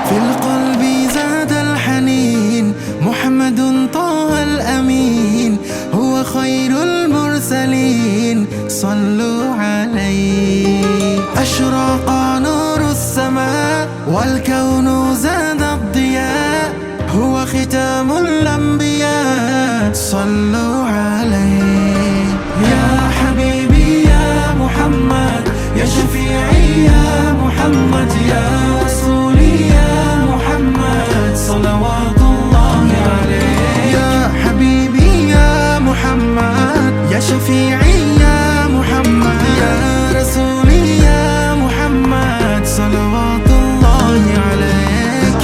في القلب زاد الحنين محمد طه الأمين هو خير المرسلين صلوا عليه. أشرق نور السماء والكون زاد الضياء هو ختام الأنبياء صلوا عليه. يا حبيبي يا محمد يا شفيعي يا محمد يا رسولي يا محمد صلوات الله عليه. يا حبيبي يا محمد يا شفيعي يا محمد يا رسولي يا محمد صلوات الله عليك.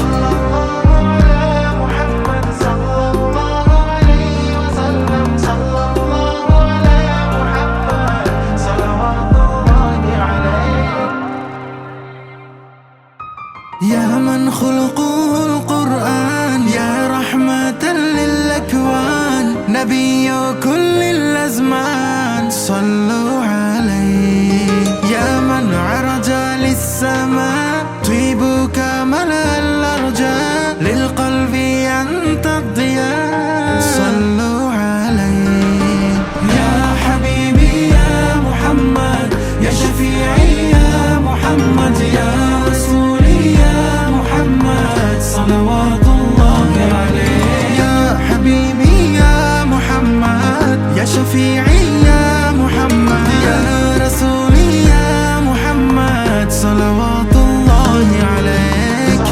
يا من خلقه القرآن يا رحمة للأكوان نبي كل الأزمان صلوا عليه. يا من عرج للسماء طيبك ملأ الأرجاء للقلب أنت الضياء صلوا عليه. يا حبيبي يا محمد يا شفيعي يا محمد يا رسولي يا محمد صلوات الله عليه. يا حبيبي يا محمد يا شفيعي يا محمد يا رسولي يا محمد صلوات الله عليك.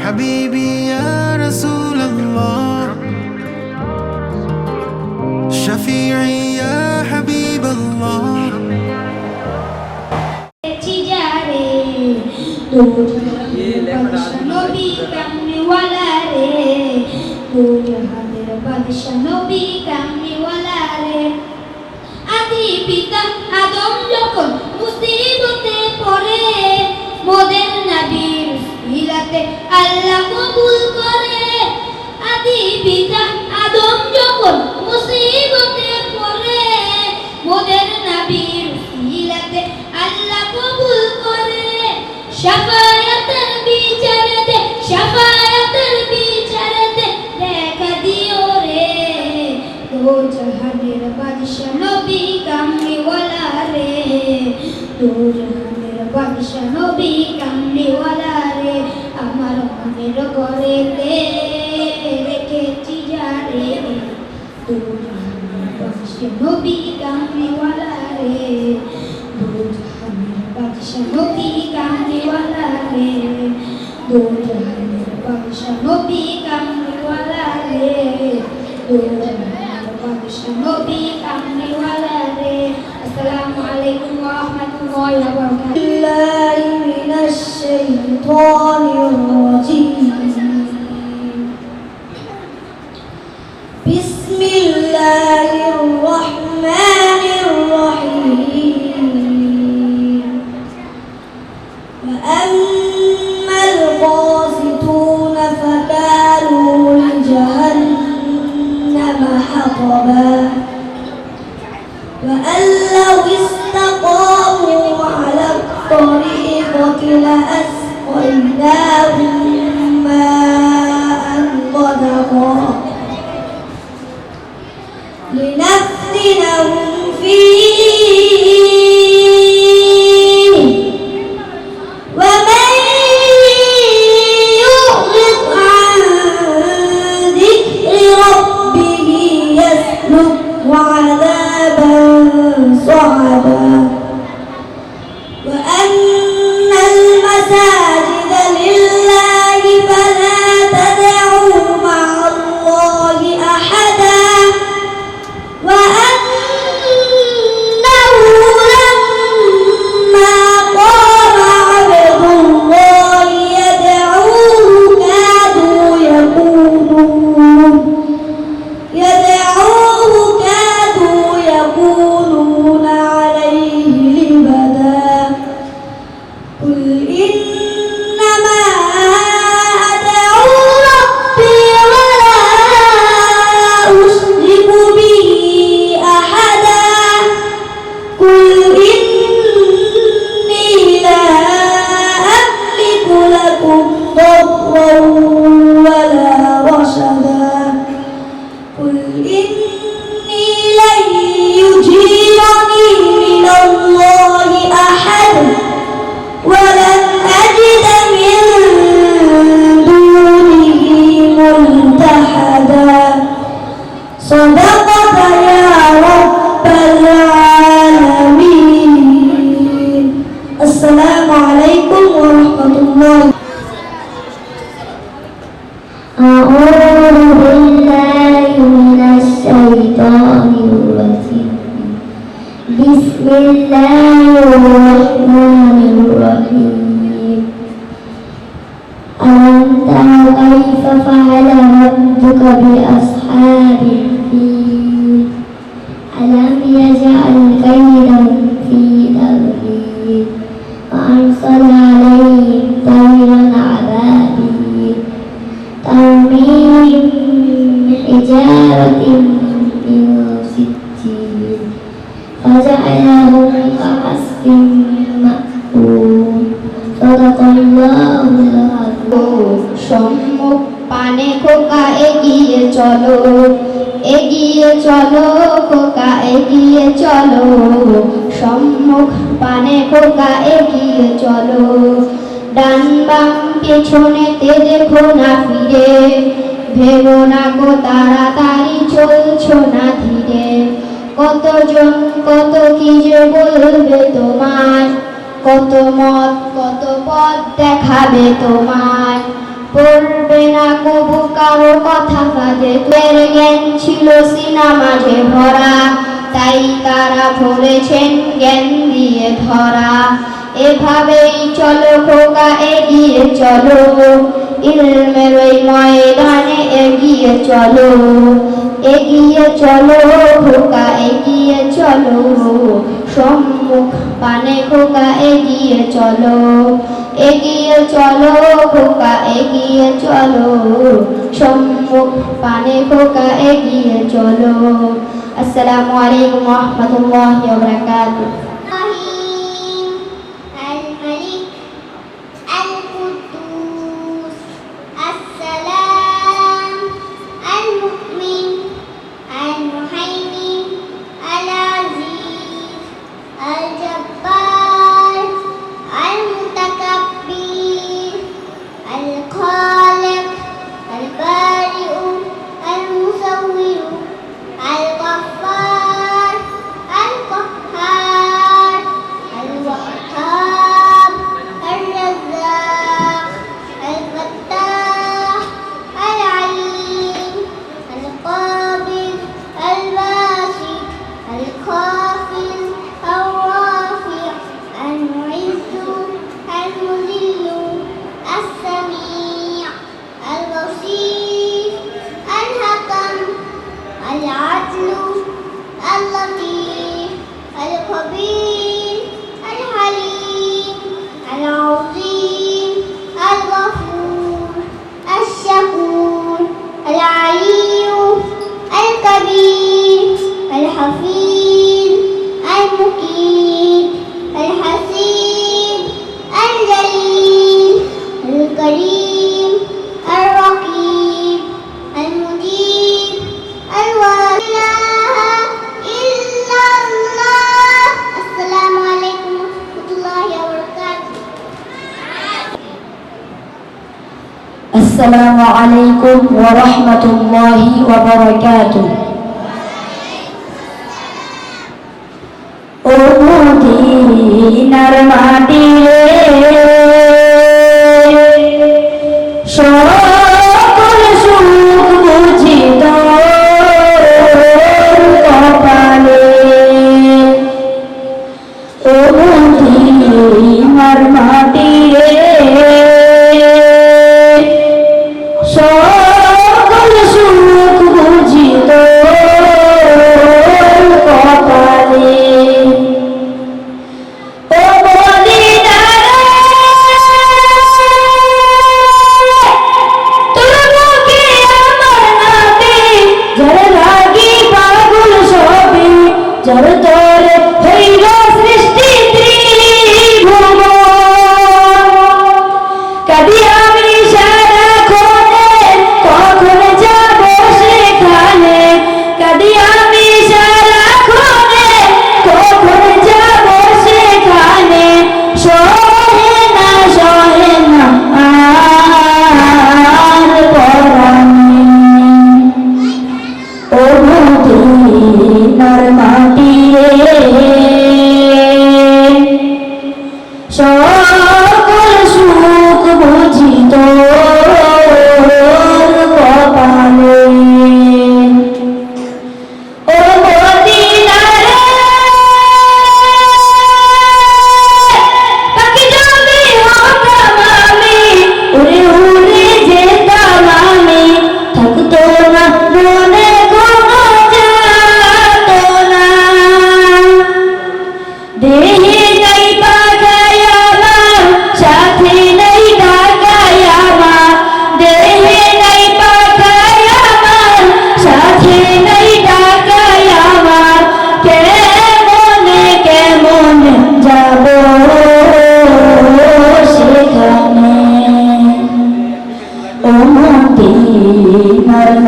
حبيبي يا رسول الله شفيعي يا حبيب الله. আদি পিতা আদম যখন মুসিবতে পড়ে মোদের নবীর উসিলাতে আল্লাহ কবুল করে। আদি পিতা আদম যখন মুসিবতে পড়ে মোদের নবীর উসিলাতে আল্লাহ কবুল করে। শাফায়াতের বিচারেতে শাফায়াতের বিচারেতে দেখা দিও রে দো জাহানের বাদশা নবী কামলিওয়ালা রে দো জাহানের বাদশা নবী কামলিওয়ালা রে আমার মনের ঘরেতে রেখেছি যারে দো জাহানের বাদশা নবী কামলিওয়ালা রে দো জাহানের বাদশা নবী কামলিওয়ালা রে দো জাহানের বাদশা নবী কামলিওয়ালা রে দো জাহানের বাদশা নবী কামলিওয়ালা রে। আসসালামু আলাইকুম ওয়া রাহমাতুল্লাহি ওয়া বারাকাতুহু। বিল্লাহি মিনাশ শাইতানির রাজীম। বিসমিল্লাহির রাহমানির রাহিম। وأما القاسطون فكانوا لجهنم حطبا وأن لو استقاموا على الطريقة لأسقيناهم ماء غدقا لنفتنهم فيه ومن يعرض عن ذكر ربه يسلكه عذابا صعبا وأن المساجد لله فلا تدعوا مع الله أحدا وأن رشدا قل إني لن يجيرني من الله أحد ولن أجد من دونه ملتحدا صدقت يا رب العالمين. السلام عليكم ورحمة الله. أعوذ بالله من الشيطان الرجيم. بسم الله الرحمن الرحيم. ألم تر كيف فعل ربك بأصحاب الفيل ألم يجعل كيدهم في تضليل وأرسل عليهم طيرا أبابيل ترميهم بحجارة من سجيل فجعلهم كعصف مأكول صدق الله العظيم. সম্মুখ পানে খোকা এগিয়ে চলো, এগিয়ে চলো খোকা এগিয়ে চলো, সম্মুখ পানে খোকা এগিয়ে চলো, ডান বাম পেছনেতে দেখো না ফিরে, ভেবো না গো তাড়াতাড়ি চলছো না ধীরে, কতজন কত কি যে বলবে তোমায়, কত মত কত পথ দেখাবে তোমায়, পড়বে না কবু কারো কথা কাজে, তোর জ্ঞান ছিল সিনা মাঝে ভরা, তাই তারা ভরেছেন জ্ঞান দিয়ে ধরা, এভাবেই চলো খোকা এগিয়ে চলো, ইলমের ওই ময়দানে এগিয়ে চলো, এগিয়ে চলো খোকা এগিয়ে চলো, সম্মুখ পানে খোকা এগিয়ে চলো, এগিয়ে চলো খোকা এগিয়ে চলো, সম্মুখ পানে খোকা এগিয়ে চলো। আসসালামু আলাইকুম ওয়া রাহমাতুল্লাহি ওয়া বারাকাতুহু। আসসালামু আলাইকুম ওয়া রাহমাতুল্লাহি ওয়া বারাকাতুহু। ও মদিনার মাটি রে, সকল সুখ বুঝি তোর কপালে, ও মদিনার মাটি রে, সকল সুখ বুঝি তোর কপালে, ও মদিনার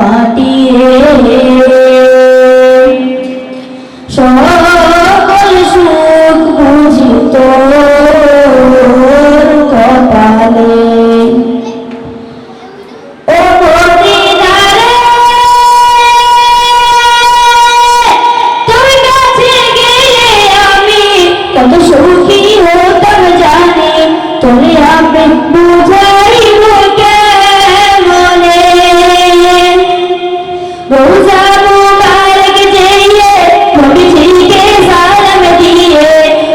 মাটি রে সকল সুখ বুঝি তোর কপালে ও মদিনারে তোর কাছে গেলে আমি কত সুখী হতাম জানি তোরে আমি বুঝাইব কেমনে রোজা মুবারক যেয়ে নবীজিকে সালাম দিয়ে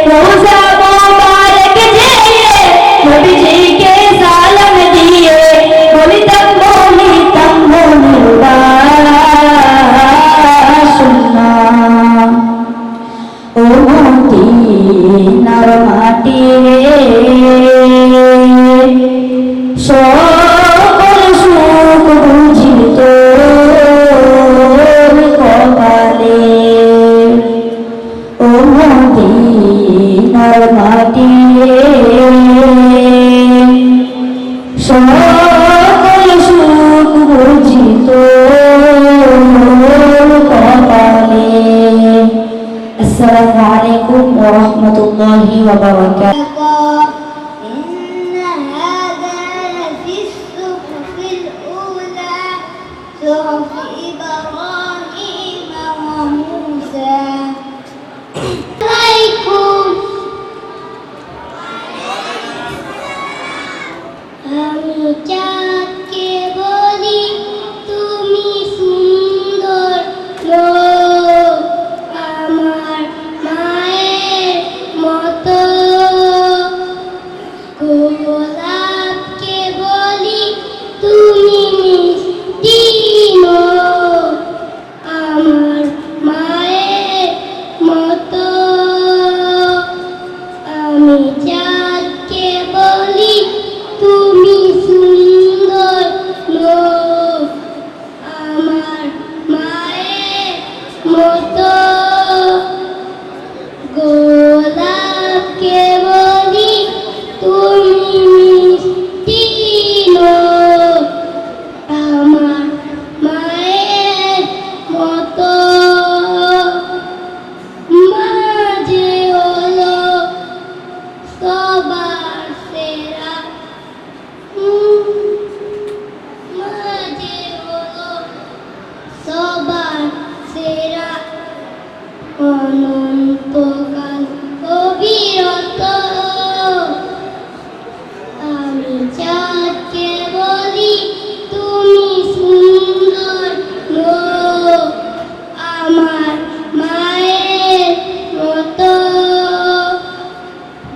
রোজা মুবারক যেয়ে নবীজিকে সালাম দিয়ে বলিতাম মনির বাসনা ও মদিনার মাটি রে সকল সুখ বুঝি তোর কপালে ও মদিনার মাটি রে সকল সুখ বুঝি তোর কপালে আসসালামু আলাইকুম ওয়া রাহমাতুল্লাহি ওয়া বারাকাতুহু إن هذا لفي الصحف الأولى صحف إبراهيم وموسى عليكم আমি যাকে বলি তুমি সুন্দর লোক আমার মায়ের মতো গোলাপকে বলি তুমি মিষ্টি লোক আমার মায়ের মতো আমি যাকে বলি তুমি সুন্দর লোক আমার মায়ের মতো গোলাপকে বলি তুমি মিষ্টি লোক আমার মায়ের মতো মাঝে হলো সবার সেরা মাঝে হলো সবার সেরা অনন্তকাল অবিরত আমি যাকে বলি তুমি সুন্দর লোক আমার মায়ের মতো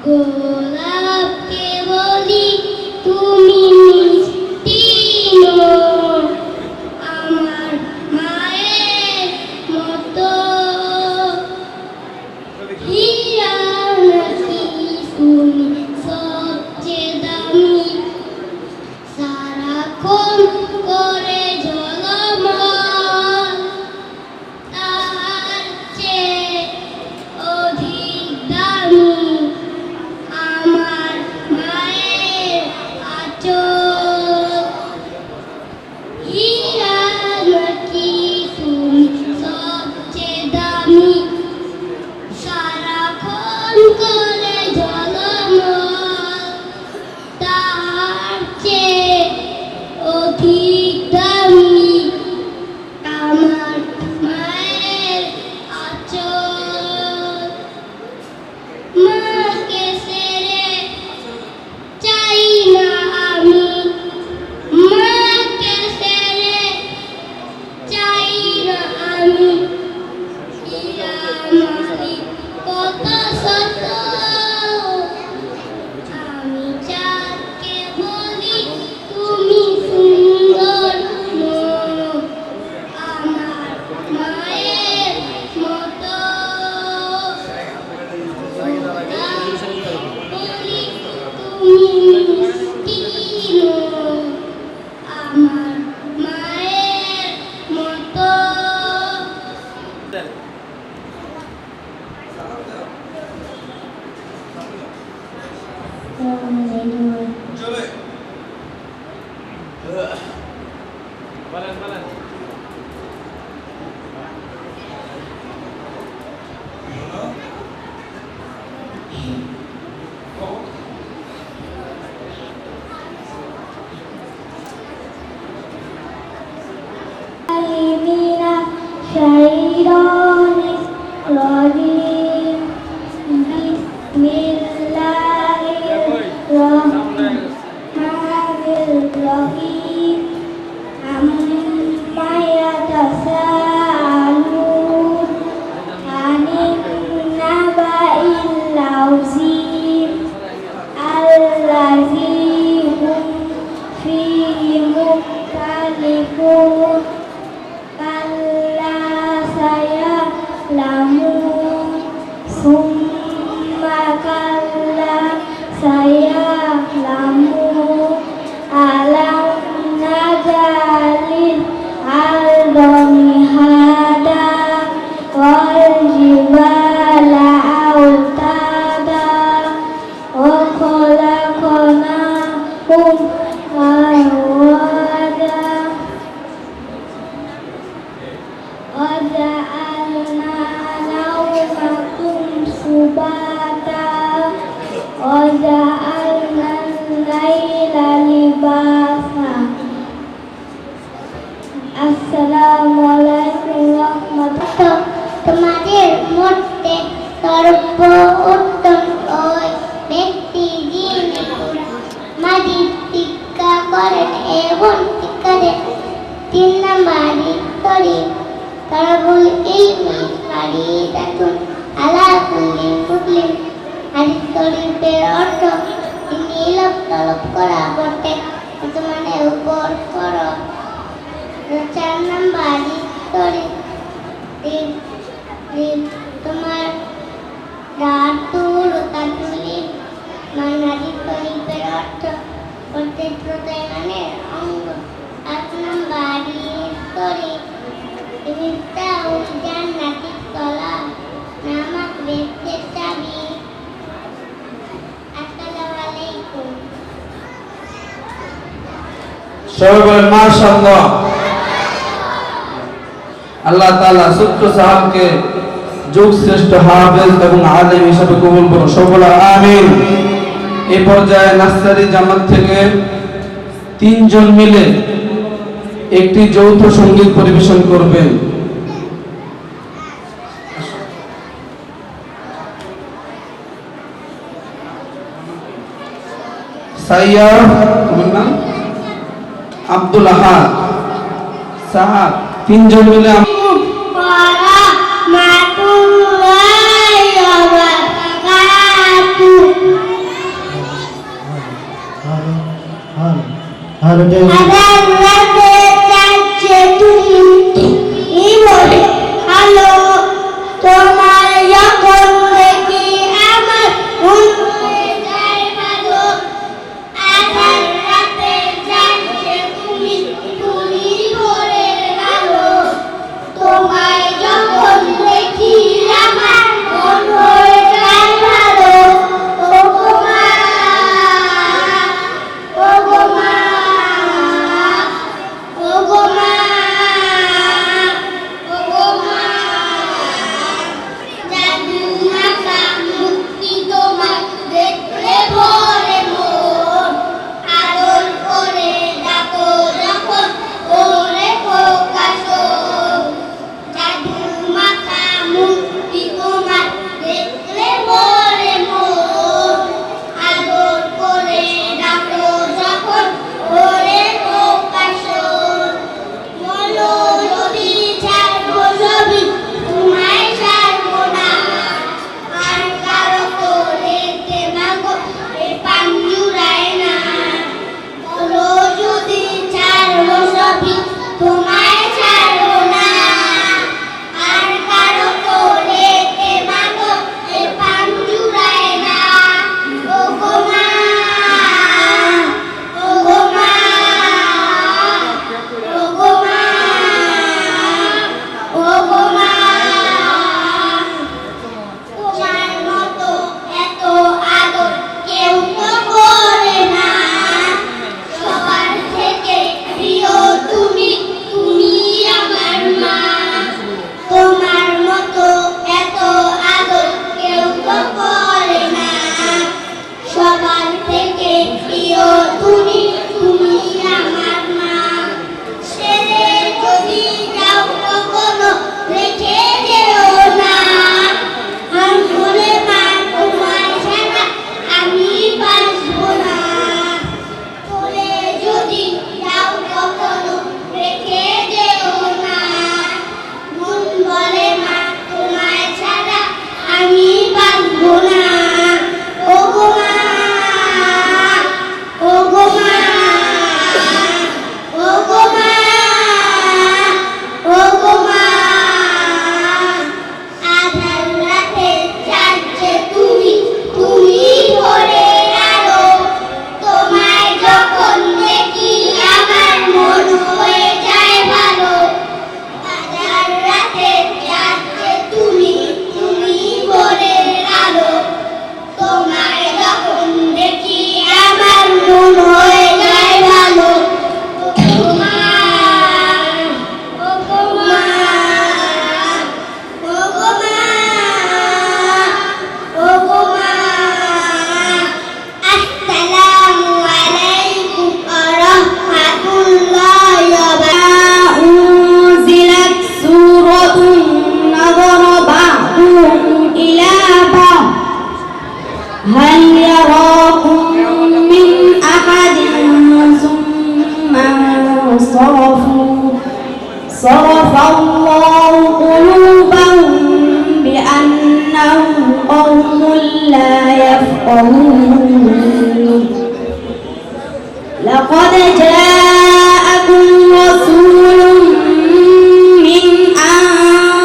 গোলাপকে বলি তুমি মিষ্টি লোক আমার মায়ের মতো হীরা নাকি তুমি সবচেয়ে দামি সারাক্ষণ করে ঝলমল তার চেয়ে অধিক দামি আমার মায়ের আঁচল হীরা নাকি তুমি সবচেয়ে দামি সারাক্ষণ করে ঝলমল তার চেয়ে অধিক দামি আমার মায়ের আঁচল মাকে ছেড়ে চাই না আমি মাকে ছেড়ে চাই না আমি হীরা মালিক কত শত আমি যাকে বলি তুমি সুন্দর লোক আমার মায়ের মতো বলি তুমি মিষ্টি লোক আমার মায়ের মতো الشيطان الرجيم بسم الله الرحمن الرحيم عما يتساءلون عن النبأ العظيم الذي هم فيه مختلفون كلا سيعلمون ثم كلا سيعلمون ألم نجعل الأرض مهادا والجبال أوتادا وخلقناكم أزواجا وجعلنا نومكم سباتا وجعلنا الليل لباسا আসসালামু আলাইকুম ওয়া রাহমাতুল্লাহ। তোমাদের মধ্যে সর্বোত্তম ওই ব্যক্তি যিনি মাজিদ শিক্ষা করেন এবং শিক্ষা দেন। 3 নম্বরে শরীফ তরবুল ইলমি ফারিদাতুন আলা কুল্লি মুসলিম। হাদিস শরীফের অর্থ তিনি ইলম তলব করা প্রত্যেক মুসলমানের উপর ফরজ। 4 নম্বরে শরীফ তোমার রাতুল তাতুলি মানাদি শরীফের অর্থ প্রত্যেক প্রত্যেকের অঙ্গ। 8 নম্বরে শরীফ মিফতাহুল জান্নাতি সালাহ নামাজ বেহেশতের চাবি। আসসালামু আলাইকুম। সবাই বলেন মাশাআল্লাহ। আল্লাহ তাআলা ছোট্ট সাহাবকে যুগ শ্রেষ্ঠ হাফেজ এবং আলেম হিসেবে কবুল করুন। সকলে আমিন। এই পর্যায়ে নার্সারি জামাত থেকে 3 জন মিলে একটি যৌথ সঙ্গীত পরিবেশন করবেন। সাইয়ার তোমার নাম আব্দুল আহাদ সাহাব 3 জন মিলে صرف الله قلوبهم بأنهم قوم لا يفقهون لقد جاءكم رسول من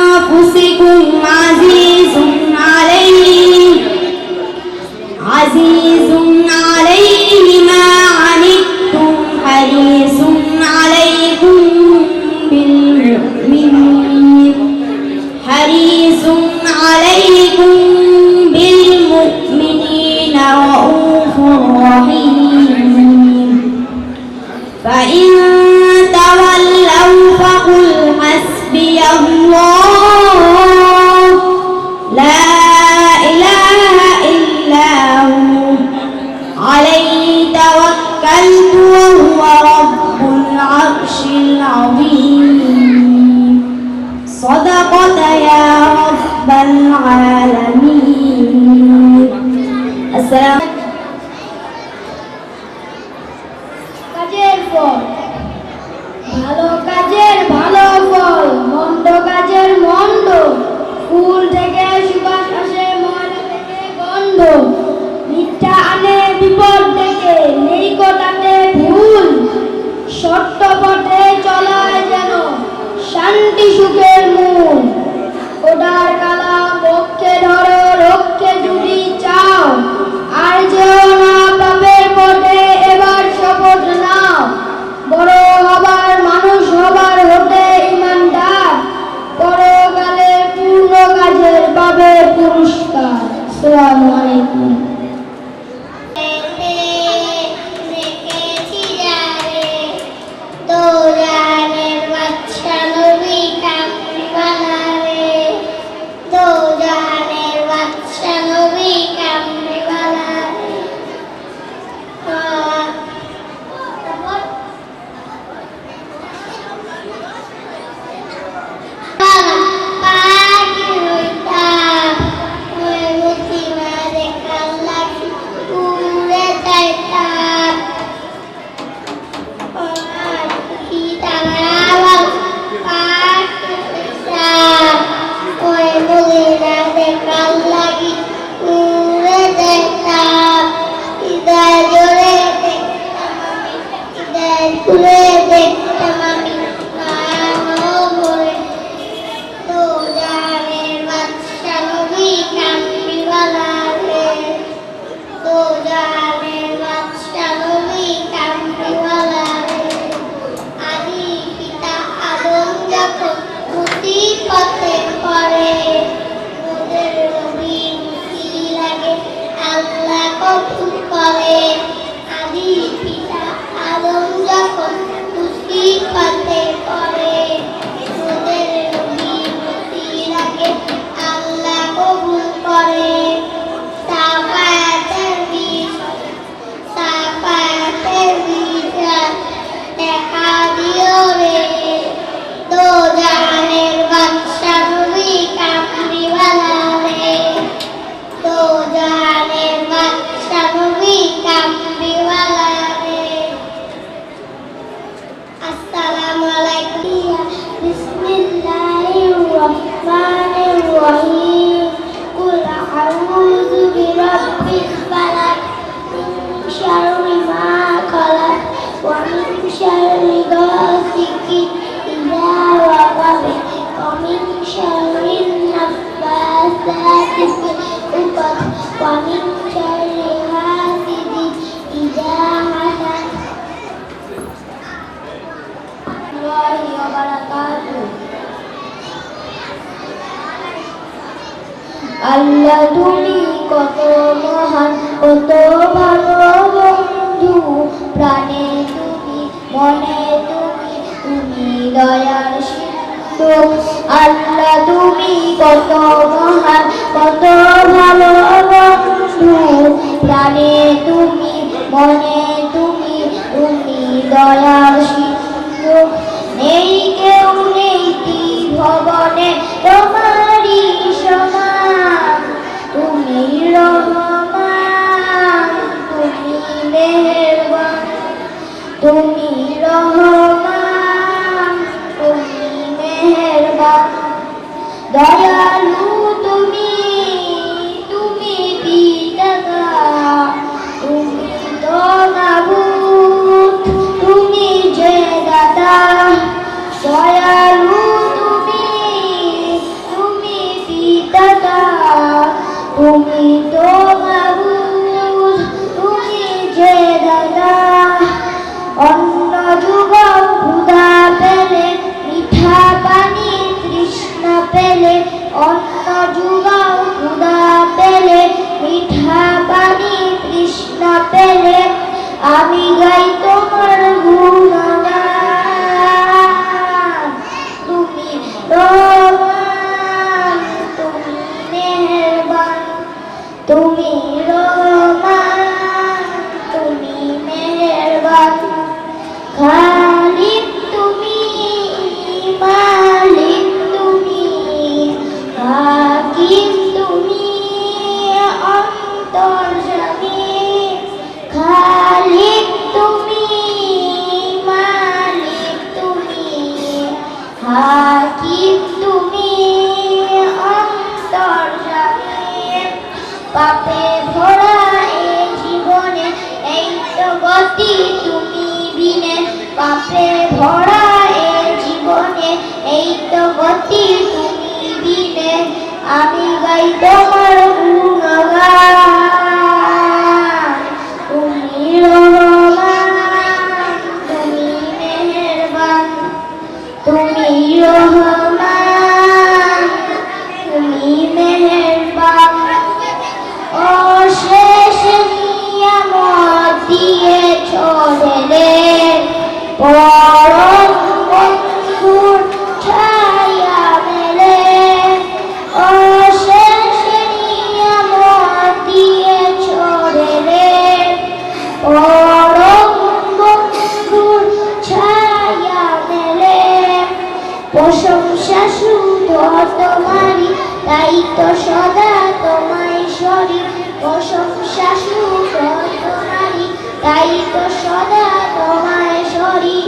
أنفسكم عزيز عليه ما عنتم حريص عليكم بالمؤمنين رؤوف رحيم فإن تولوا فقل حسبي الله لا إله إلا هو عليه توكلت وهو رب العرش العظيم صدقت يا رب العالمين السلام কাজের ফল ভালো কাজের ভালো ফল মন্দ কাজের মন্দ ফুল থেকে সুবাস আসে ময়লা থেকে গন্ধ মিথ্যা আনে বিপদ থেকে নেই কোটাতে ভুল সত্য পথে চলায় যেন শান্তি সুখের মূল ওটার কালা পক্ষে ধরো রক্ষে যদি চাও আর যেও না পাপের পথে এবার শপথ নাও বড় হবার মানুষ হবার হতে ইমানদার পরকালে পূর্ণ কাজের পাবে পুরস্কার আসসালামু আলাইকুম আল্লাহ তুমি কত মহান কত ভালো বন্ধু প্রাণে তুমি মনে তুমি তুমি দয়ার সিন্ধু আল্লাহ তুমি কত মহান কত ভালো বন্ধু প্রাণে তুমি মনে তুমি তুমি দয়ার সিন্ধু নেই কেউ নেই ভবনে তোমারই সমান তুমি রহমান তুমি মেহেরবান তুমি রহমান তুমি দয়ালু তুমি, তুমি বিধাতা, তুমি তো মাবুদ, তুমি যে দাতা। দয়ালু তুমি, তুমি বিধাতা, তুমি তো মাবুদ, তুমি যে দাতা। অন্ন যুগও ক্ষুধা পেলে, মিঠা পানি তৃষ্ণা পেলে, অন্ন যুগও ক্ষুধা পেলে, মিঠা পানি তৃষ্ণা পেলে, আমি গাই তোমার গুণগান। তুমি রহমান, তুমি মেহেরবান, তুমি রহমান, তুমি মেহেরবান। খালিক তুমি, মালিক তুমি, হাকিম তুমি, অন্তর্যামী। খালিক তুমি, মালিক তুমি, হাকিম তুমি, অন্তর্যামী। পাপে ভরা এই জীবনে এই তো গতি তুমি বিনে, পাপে ভরা এই জীবনে এই তো গতি তুমি বিনে, আমি গাই তোমার গুণগান। তুমি রহমান, তুমি মেহেরবান, তুমি রহমান, তুমি মেহেরবান। অশেষ নিয়ামত দিয়েছ ঢেলে, পরম বন্ধুর ছায়া মেলে। অশেষ নিয়ামত দিয়েছ ঢেলে, পরম বন্ধুর ছায়া মেলে। প্রশংসা শুধু তোমারই, তাই তো সদা তোমায় সরি। প্রশংসা শুধু তোমারই, তাই তো সদা তোমায় সরি।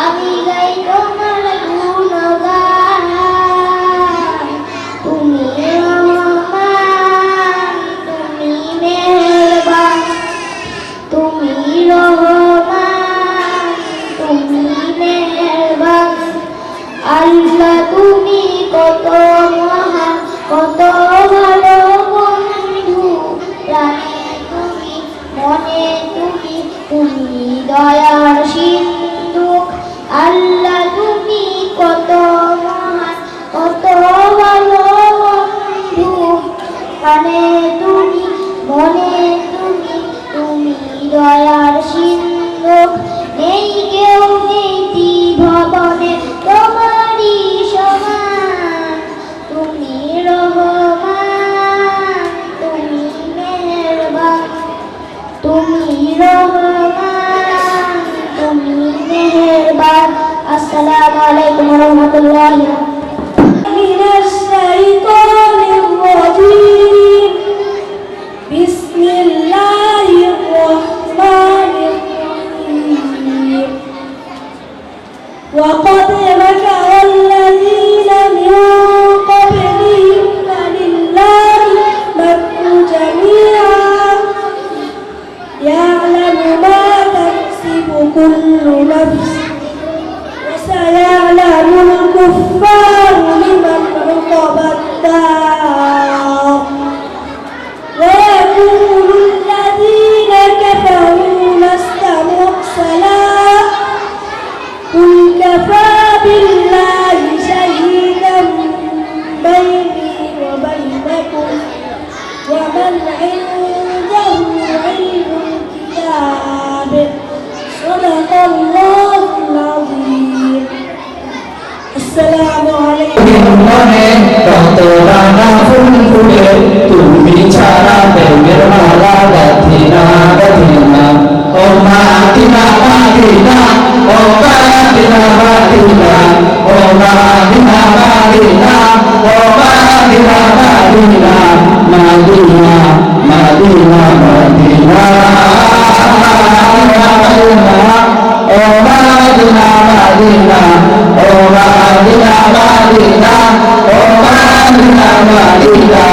আমি গাই তোমার গুণগান। তুমি রহমান, তুমি মেহেরবান, তুমি রহমান, তুমি মেহেরবান। আল্লাহ তুমি কত মহান, কত ভালো বন্ধু, প্রাণে তুমি, মনে তুমি, তুমি দয়ার সিন্ধু। আল্লাহ তুমি কত মহান, কত ভালো বন্ধু, প্রাণে তুমি, মনে তুমি, তুমি দয়ার সিন্ধু। নেই কেউ নীতি ভবনে তোমারই সমান, তুমি রহমান, তুমি মেহেরবান, তুমি রহমান, তুমি মেহেরবান। আসসালামু আলাইকুম ওয়া রাহমাতুল্লাহি ওয়া বারাকাতুহু। মিনাশ শাইতানির রাজীম। বিসমিল্লাহির রাহমানির রাহিম। وقد مكر الذين من قبلهم فلله المكر جميعا يعلم ما تكسب كل نفس وسيعلم الكفار لمن عقبى الدار ويقول الذين كفروا لست مرسلا قل كفى بالله شهيدا بيني وبينكم ومن عنده علم الكتاب صدق الله العظيم. السلام عليكم. কত রানা ফুল ফুলে তুমি ছাড়া প্রেমের মালা গাথিনা গাথিনা ও মাদিনা মাদিনা ও মাদিনা মাদিনা ও মাদিনা মাদিনা ও মাদিনা মাদিনা মাদিনা মাদিনা মাদিনা ও মাদিনা মাদিনা ও মাদিনা মাদিনা ও মদিনা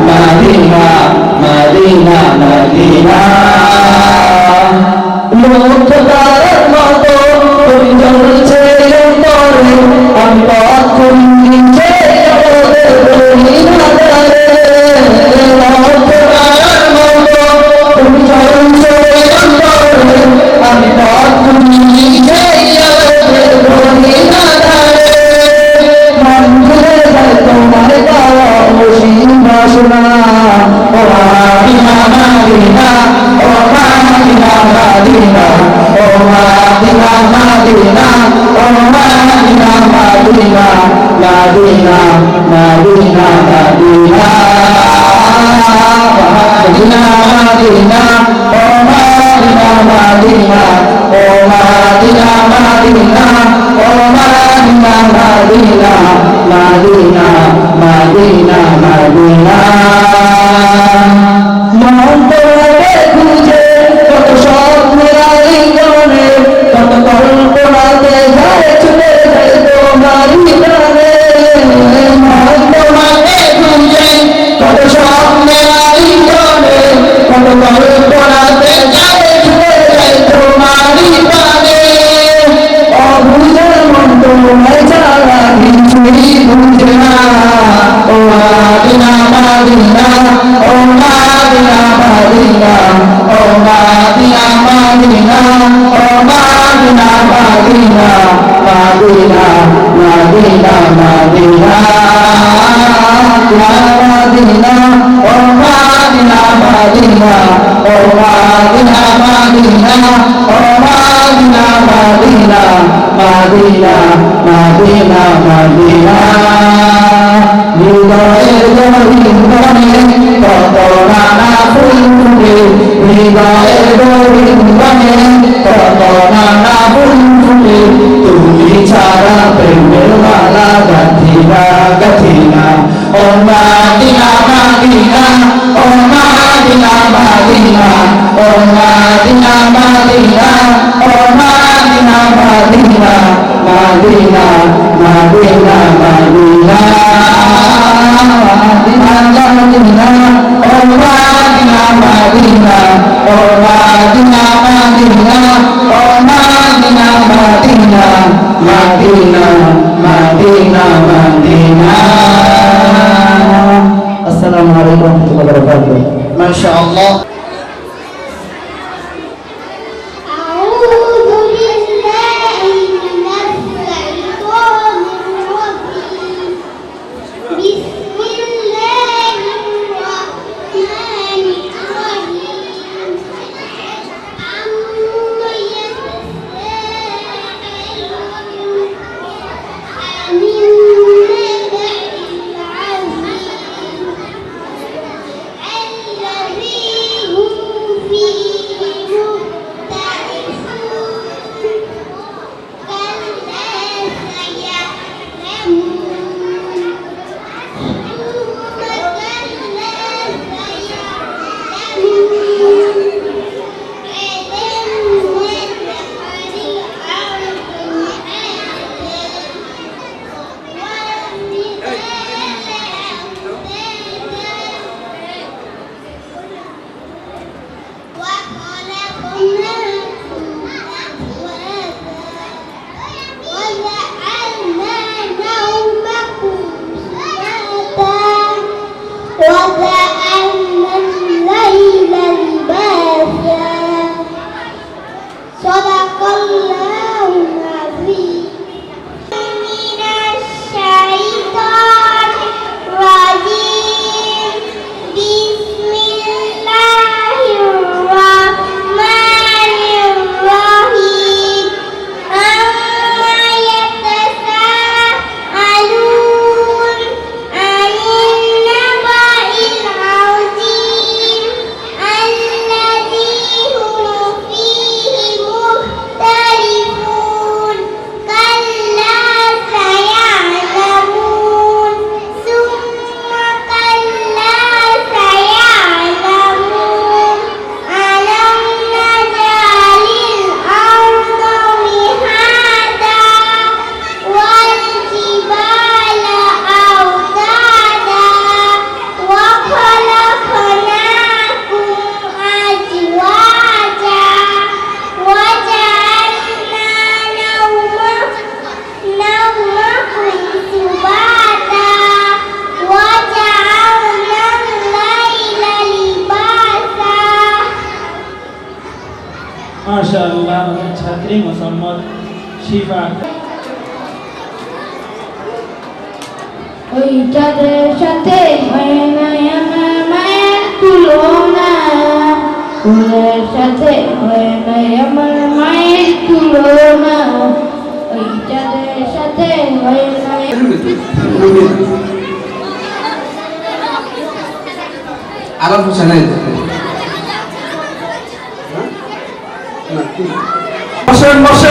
মদিনা মদিনা লোক তারার মতো তুমি জ্বলছে অন্তরে আমি পথ খুঁজছে মদিনা দ্বারে লোক তারার মতো তুমি জ্বলছে অন্তরে আমি পথ খুঁজছে মদিনা দ্বারে মঞ্জুরে যায় তোমার গাওয়া মুসিম বাসনা ও মদিনা মদিনা ও মদিনা মদিনা ও মদিনা মদিনা ও Medina Medina Medina Medina Medina Medina Medina ও মদিনা মদিনা ও মদিনা মদিনা ও Medina Medina Medina Medina Medina মন তোমাকে খুঁজে কত স্বপ্নের আলিঙ্গনে কত কল্পনাতে যায় ছুটে যায় তোমারই প্রাণে মন তোমাকে খুঁজে কত স্বপ্নের আলিঙ্গনে কত কল্পনাতে যায় ছুটে যায় তোমারই প্রাণে অবুঝের মন তোমায় ছাড়া কিছুই বুঝে না ও মদিনা মদিনা ও মদিনা মদিনা ও মদিনা মদিনা ও Medina Medina Medina Medina Medina Medina ও মদিনা মদিনা ও মদিনা মদিনা ও Medina Medina Medina Medina Medina হৃদয়ের গহীনে কত নানা ফুল ফুটে হৃদয়ের গহীনে কত নানা ফুল ফুটে তুমি ছাড়া প্রেমের মালা গাথিনা গাথিনা ও মদিনা মদিনা ও মদিনা মদিনা ও মদিনা মদিনা ও Medina Medina Medina Medina Medina Medina Medina ও মদিনা মদিনা ও মোহাম্মদ শিফা। ওই চাঁদের সাথে হয় না আমার মায়ের তুলনা, ফুলের সাথে হয় না আমার মায়ের তুলনা, ওই চাঁদের সাথে হয় না। আরব হোসেন বসেন বসেন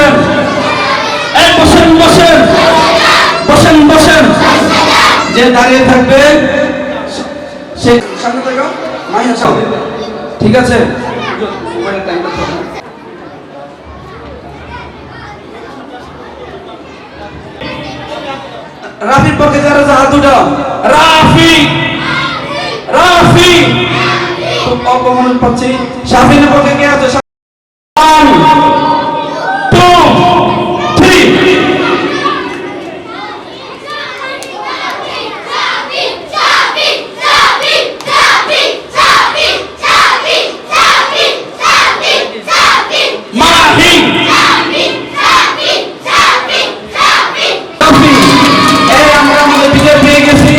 বসেন বসেন বসেন বসেন। যে দাঁড়িয়ে থাকবে সে সামনে থাকো, মাইয়া সামনে, ঠিক আছে? রাফির পক্ষে যারা হাত উঠাও, রাফি রাফি খুব অল্প মনে পাচ্ছি। শাফিনের পক্ষে কে আছে? 1 2 3 মাহি আমরা আমাদের বিজয় পেয়ে গেছি।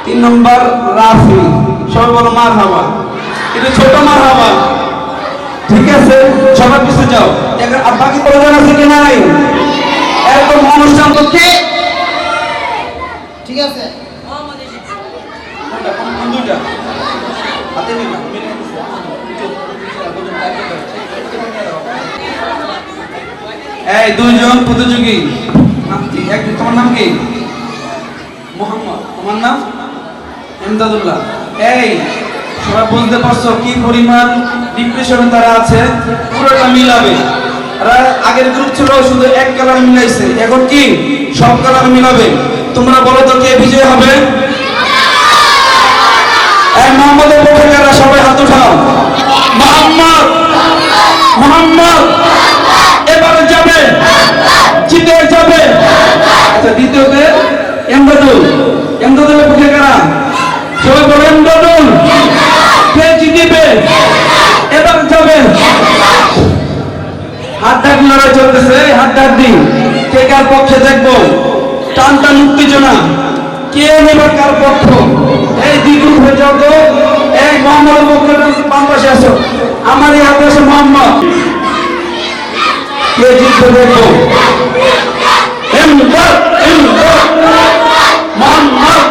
3 নম্বর রাফি, সবাই বলো মারহাবা। এটা ছোট মারহাবা, ঠিক আছে? সবার পিছনে যাও। এখন আর বাকি প্রয়োজন আছে কি নাই? এরকম অনুষ্ঠান করতে ঠিক আছে। এই 2 জন প্রতিযোগী, নাম কি? তোমার নাম কি? মোহাম্মদ। তোমার নাম? ইমদাদুল্লাহ। এই সবাই বুঝতে পারছো কি পরিমাণ ডিপ্রেশনে তারা আছে? পুরোটা মিলাবে। আগের গ্রুপ ছিল শুধু এক কালার মিলাইছে, এখন কি সব কালার মিলাবে। তোমরা বলো তো কে বিজয় হবে? এই মোহাম্মদের পক্ষে কারা? সবাই হাত উঠাও। মোহাম্মদ মোহাম্মদ এবারে যাবে, জিতে যাবে। আচ্ছা, দ্বিতীয়তে এমদাদুল। এমদাদুলের পক্ষে কারা? সবাই বলো এমদাদুল। কে জিতবে? এবার যাবে। হাড্ডাহাড্ডি লড়াই চলতেছে, হাড্ডাহাড্ডি। কে কার পক্ষে দেখবো? টান টান উত্তেজনা, কে নেবে কার পক্ষ? এই 2 গ্রুপ হয়ে যাও তো। এই মোহাম্মদের পক্ষে বাম পাশে আসো, আমার এই হাতে আসো মোহাম্মদ। কে জিতবে দেখবো? এমদাদ এমদাদ মোহাম্মদ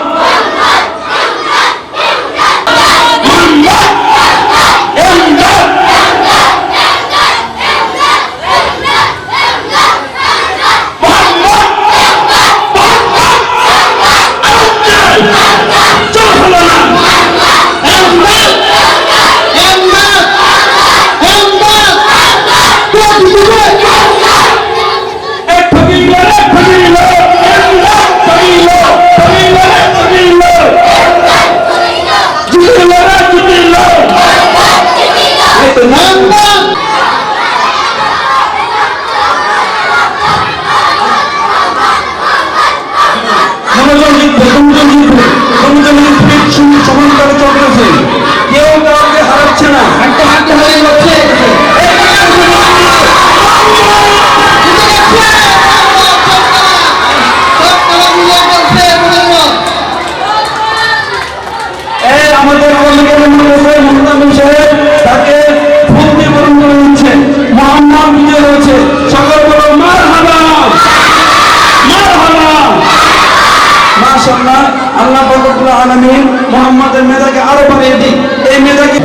আল্লাহ রব্বুল আলামিন মুহাম্মাদের মেধাকে আরো বাড়িয়ে দিক। এই মেধাকে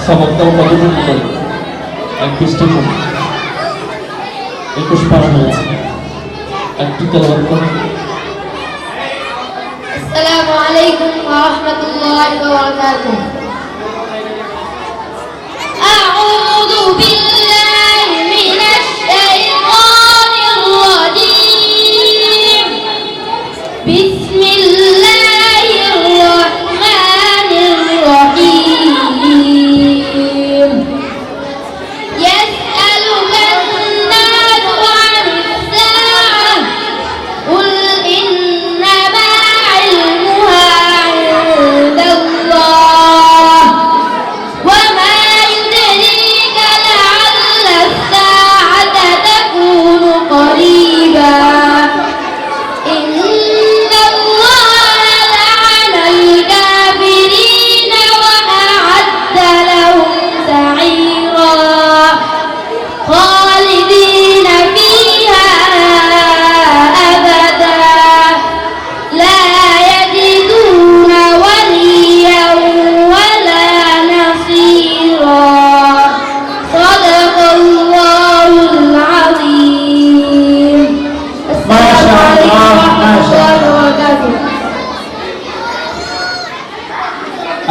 সবকটাও কতটুকু করে? 1 পৃষ্ঠা করে 21 পারা হয়েছে। একটু তেলাওয়াত করুন। আসসালামু আলাইকুম ওয়া রাহমাতুল্লাহি ওয়া বারাকাতুহু। আউযু বিল্লাহি মিনাশ শাইতানির রাজীম। বিসমিল্লাহির রাহমানির রহিম। ইয়াসআলুকান নাসু আনিস সাআহ কুল ইন্নামা ইলমুহা ইনদাল্লাহ ওয়া মা ইউদরিকা লা'আল্লা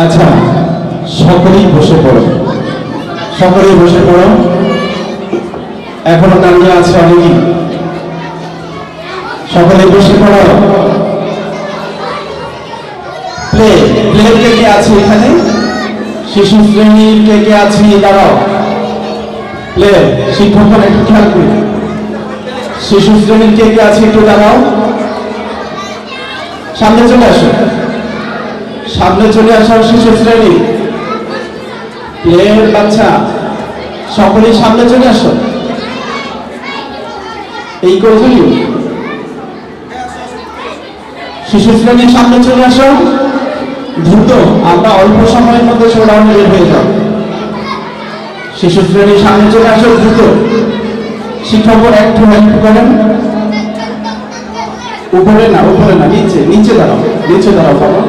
আচ্ছা, সকলেই বসে পড়ো, সকলেই বসে পড়ো। এখনো দাঁড়িয়ে আছে অনেকেই, সকলেই বসে পড়ো। প্লে প্লে কে কে আছে এখানে? শিশু শ্রেণীর কে কে আছে? দাঁড়াও। প্লে শিক্ষকরা একটু খেয়াল করি, শিশু শ্রেণীর কে কে আছে একটু দাঁড়াও, সামনে চলে আসো, সামনে চলে আসো। শিশু শ্রেণী প্লেয়ের বাচ্চা সকলেই সামনে চলে আসো। এই কৌশলী শিশু শ্রেণীর সামনে চলে আসো দ্রুত, আমরা অল্প সময়ের মধ্যে শোডাউনে বের হয়ে যাব। শিশু শ্রেণীর সামনে চলে আসো দ্রুত। শিক্ষকরা একটু হেল্প করেন। উপরে না, উপরে না, নিচে, নিচে দাঁড়াও, নিচে দাঁড়াও বাবা।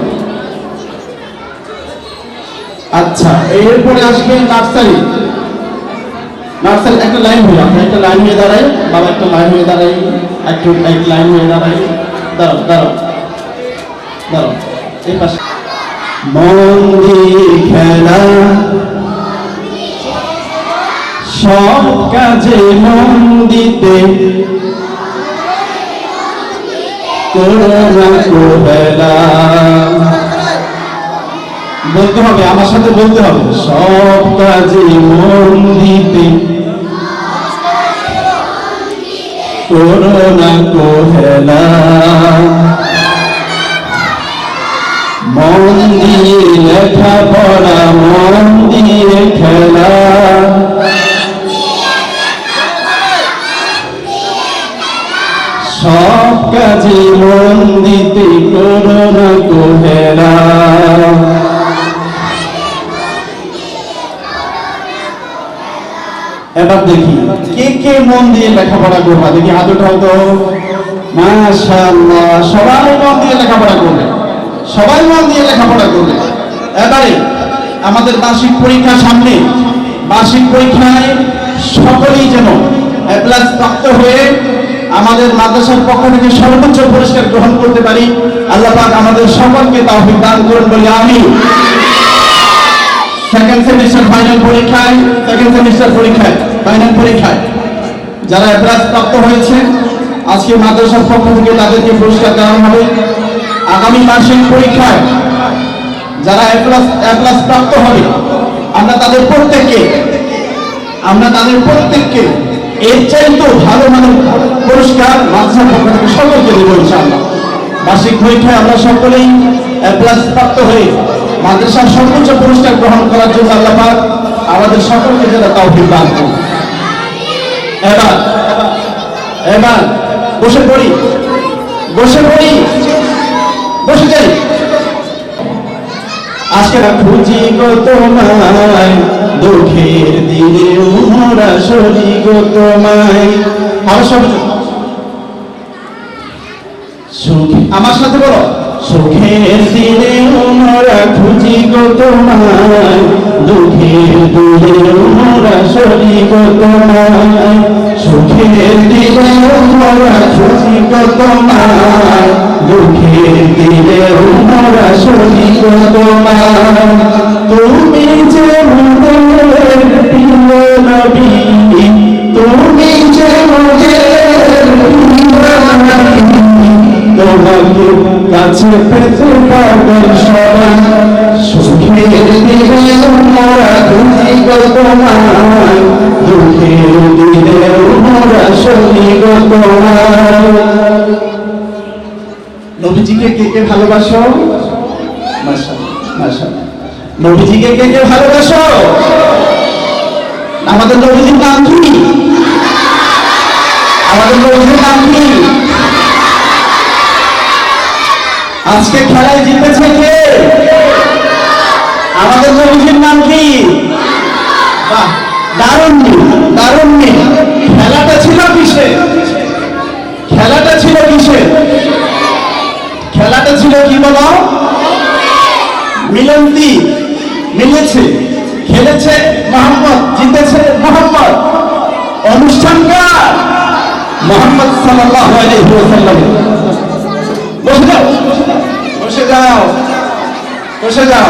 আচ্ছা, এরপরে আসবে নার্সারি। নার্সারি একটা লাইন হয়ে, আপনি একটা লাইন হয়ে দাঁড়াই বাবা, একটা লাইন হয়ে দাঁড়াই, একটু এক লাইন হয়ে দাঁড়াই। দাঁড়াও দাঁড়াও দাঁড়াও, এই পাশে। মন দিয়ে খেলা, সব কাজে মন দিতে, করোনা কোহেলা। বলতে হবে, আমার সাথে বলতে হবে, সব কাজে মন দিতে, করোনা কোহেলা। মন দিয়ে লেখাপড়া, মন দিয়ে খেলা, সব কাজে মন দিতে, করোনা কোহেলা। এবার দেখি কে কে মন দিয়ে লেখাপড়া করবা, দেখি হাত উঠাও তো। মাশাআল্লাহ, সবাই মন দিয়ে লেখাপড়া করবে, সবাই মন দিয়ে লেখাপড়া করবে। এবারে আমাদের বার্ষিক পরীক্ষা সামনে, বার্ষিক পরীক্ষায় সকলেই যেন এ প্লাস প্রাপ্ত হয়ে আমাদের মাদ্রাসার পক্ষ থেকে সর্বোচ্চ পুরস্কার গ্রহণ করতে পারি। আল্লাহ পাক আমাদের সকলকে তৌফিক দান করুন বলে আমিন। সেকেন্ড সেমিস্টার ফাইনাল পরীক্ষায়, সেকেন্ড সেমিস্টার পরীক্ষায়, ফাইনাল পরীক্ষায় যারা এ প্লাস প্রাপ্ত হয়েছে, আজকে মাদ্রাসার পক্ষ থেকে তাদেরকে পুরস্কার দেওয়া হবে। আগামী বার্ষিক পরীক্ষায় যারা এ প্লাস প্রাপ্ত হবে, আমরা তাদের প্রত্যেককে এর চাইতেও ভালো মানের পুরস্কার মাদ্রাসার পক্ষ থেকে সকলকে দেব ইনশাআল্লাহ। বার্ষিক পরীক্ষায় আমরা সকলেই এ প্লাস প্রাপ্ত হয়ে মাদ্রাসার সর্বোচ্চ পুরস্কার গ্রহণ করার জন্য আল্লাহ পাক আমাদের সকলকে যারা তৌফিক দান করুন। এবার বসে পড়ি, বসে পড়ি, বসে যাই। আজকে খুঁজি গো তোমায়, দুঃখের দিনে মোরা সরি গো তোমায়। আমার সাথে বলো, সুখের দিনে মোরা খুঁজি গো তোমায়, দুঃখের দিনে মোরা সরি গো তোমায়। সুখের দিনে মোরা খুঁজি গো তোমায়, দুঃখের দিনে মোরা সরি গো তোমায়। তুমি যে মোদের প্রিয় নবী, তুমি যে মোদের প্রিয় নবী, তোমাকে কাছে পেতে পাগল সবাই। সুখের দিনে মোরা খুঁজি গো তোমায়, দুঃখের দিনে মোরা সরি গো তোমায়। নবীজিকে কে কে ভালোবাসো? মাশাআল্লাহ, মাশাআল্লাহ। নবীজিকে কে কে ভালোবাসো? আমাদের নবীজির নাম কি? আমাদের নবীজির নাম কি? আজকে খেলায় জিতেছে কে? আমাদের নবীজির নাম কি? বাহ, দারুণ, দারুণ। খেলাটা ছিল কিসে? খেলাটা ছিল কিসে? খেলাটা ছিল কি বলো? মিলন্তি, মিলেছে, খেলেছে মোহাম্মদ, জিতেছে মোহাম্মদ। অনুষ্ঠানকার মোহাম্মদ সাল্লাল্লাহু আলাইহি ওয়াসাল্লাম। বসে যাও, বসে যাও, বসে যাও।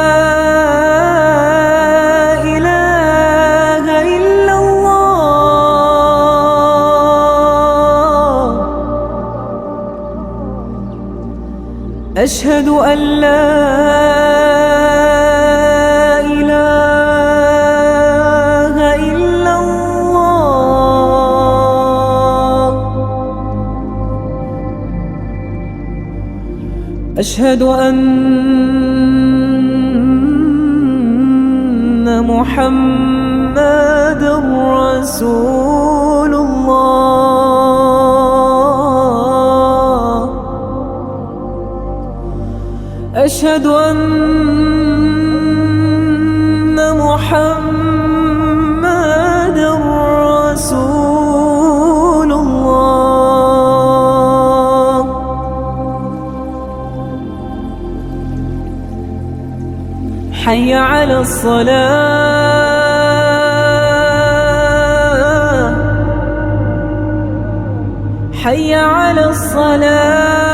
لا أشهد أن لا إله إلا الله أشهد أن محمد رسول الله أشهد أن محمد رسول الله حي على الصلاة حي على الصلاة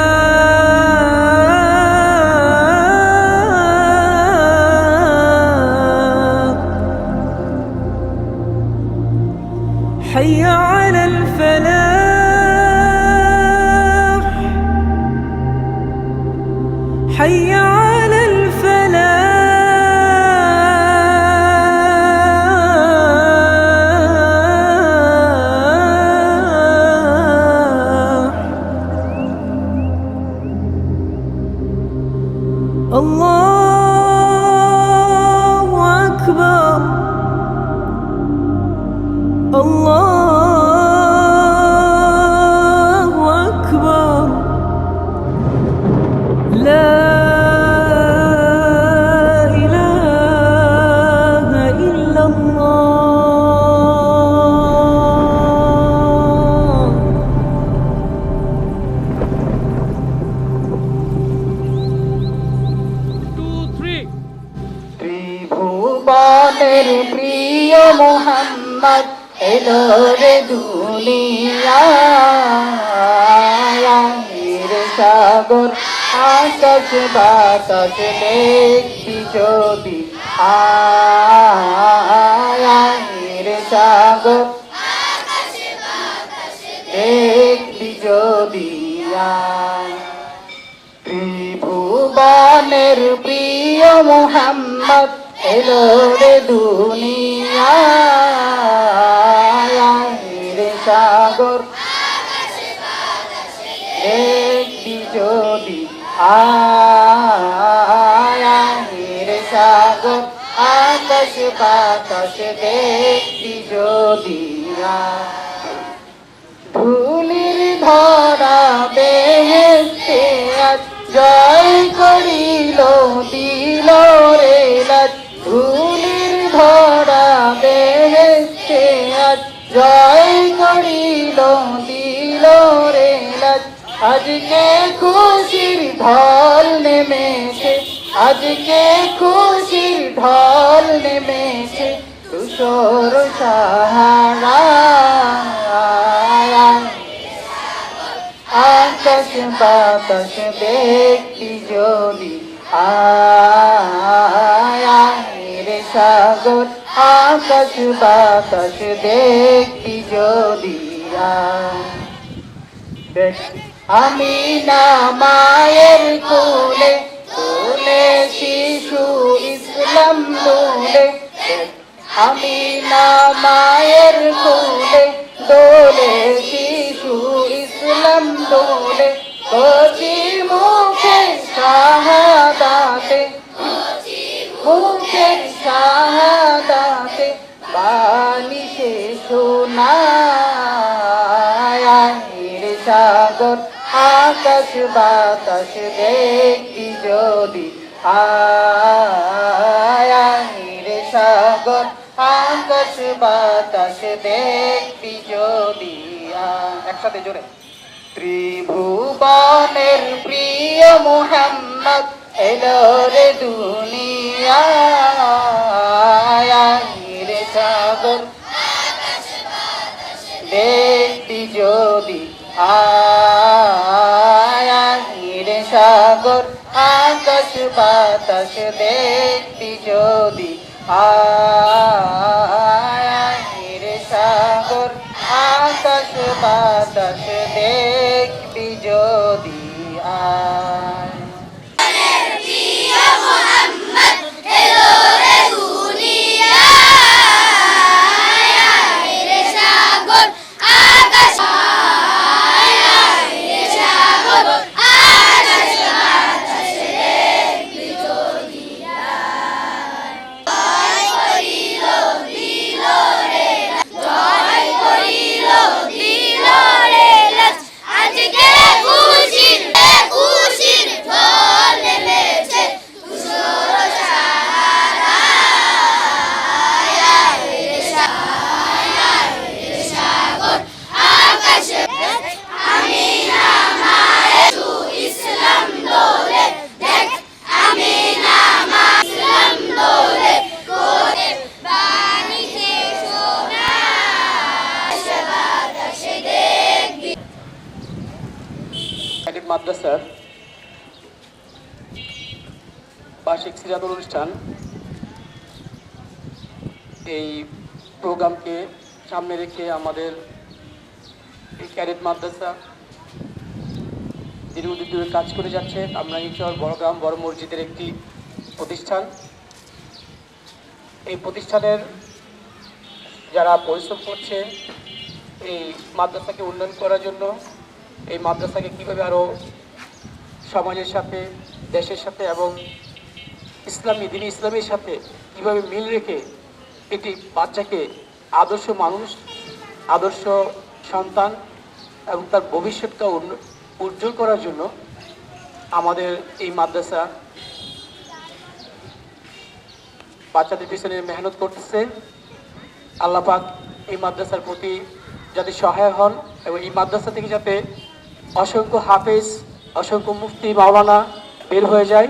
حي على الفلاح حي على الفلاح الله أكبر الله أكبر لا إله إلا الله ত্রিভুবনের প্রিয় মোহাম্মদ এলো রে দুনিয়ার সাগর আকাশ বাতাস দেখবি যদি আয়ের সাগর দেখবি যদি ত্রিভুবনের প্রিয় মোহাম্মদ এলো রে দুনিয়ার সাগর দেখবি যদি আয়ের সাগর আকাশ বাতাস দেখবি যদি ধুলির ধরা বেহেশতে আজ জয় করিল দিল রে লাজ ধুলির ধরা বেহেশতে আজ জয় করিল দিল রে লাজ আজকে খুশির ঢল নেমেছে আজকে খুশির ঢল নেমেছে তুষার সাহারা আকাশ বাতাস দেখবি যদি আয়ের সাগর আকাশ বাতাস দেখবি যদি আমি না মায়ের কোলে কোলে শিশু ইসলাম দোলে আমি না মায়ের কোলে দোলে শিশু ইসলাম দোলে কচি মুখে শাহাদাতে মুখে শাহাদাতে বাণী সে শোনায়ের সাগর আকাশ বাতাস দেখবি যদি আয়ের সাগর আকাশ বাতাস দেখবি যদি একসাথে জোরে ত্রিভুবনের প্রিয় মোহাম্মদ এলো রে দুনিয়ার সাগর দেখবি যদি আয়ের সাগর আকাশ বাতাস দেখবি যদি আয়ের সাগর আকাশ বাতাস দেখবি যদি ক্যাডেট মাদ্রাসার বার্ষিক সিরাতুল অনুষ্ঠান, এই প্রোগ্রামকে সামনে রেখে আমাদের এই ক্যাডেট মাদ্রাসা দীর্ঘদিন ধরে কাজ করে যাচ্ছে। কামরাঙ্গীরচর বড়গ্রাম বড় মসজিদের একটি প্রতিষ্ঠান। এই প্রতিষ্ঠানের যারা পরিশ্রম করছে এই মাদ্রাসাকে উন্নয়ন করার জন্য, এই মাদ্রাসাকে কীভাবে আরও সমাজের সাথে, দেশের সাথে এবং দিনী ইসলামের সাথে কীভাবে মিল রেখে একটি বাচ্চাকে আদর্শ মানুষ, আদর্শ সন্তান এবং তার ভবিষ্যৎকে উজ্জ্বল করার জন্য আমাদের এই মাদ্রাসা বাচ্চাদের পিছনে মেহনত করতেছে। আল্লাহ পাক এই মাদ্রাসার প্রতি যাতে সহায় হন এবং এই মাদ্রাসা থেকে যাতে অসংখ্য হাফেজ, অসংখ্য মুফতি মাওলানা বের হয়ে যায়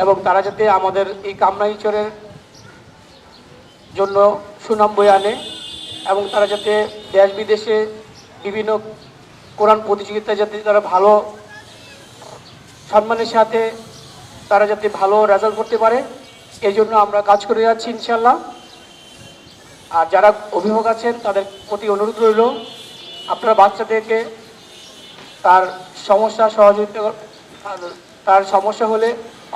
এবং তারা যাতে আমাদের এই কামরাঙ্গীরচরের জন্য সুনাম বয়ে আনে এবং তারা যাতে দেশ বিদেশে বিভিন্ন কোরআন প্রতিযোগিতায় যাতে তারা ভালো সম্মানের সাথে তারা যাতে ভালো রেজাল্ট করতে পারে, এই জন্য আমরা কাজ করে যাচ্ছি ইনশাল্লাহ। আর যারা অভিভাবক আছেন তাদের প্রতি অনুরোধ রইল, আপনারা বাচ্চাদেরকে তার সমস্যা সহযোগিতা, তার সমস্যা হলে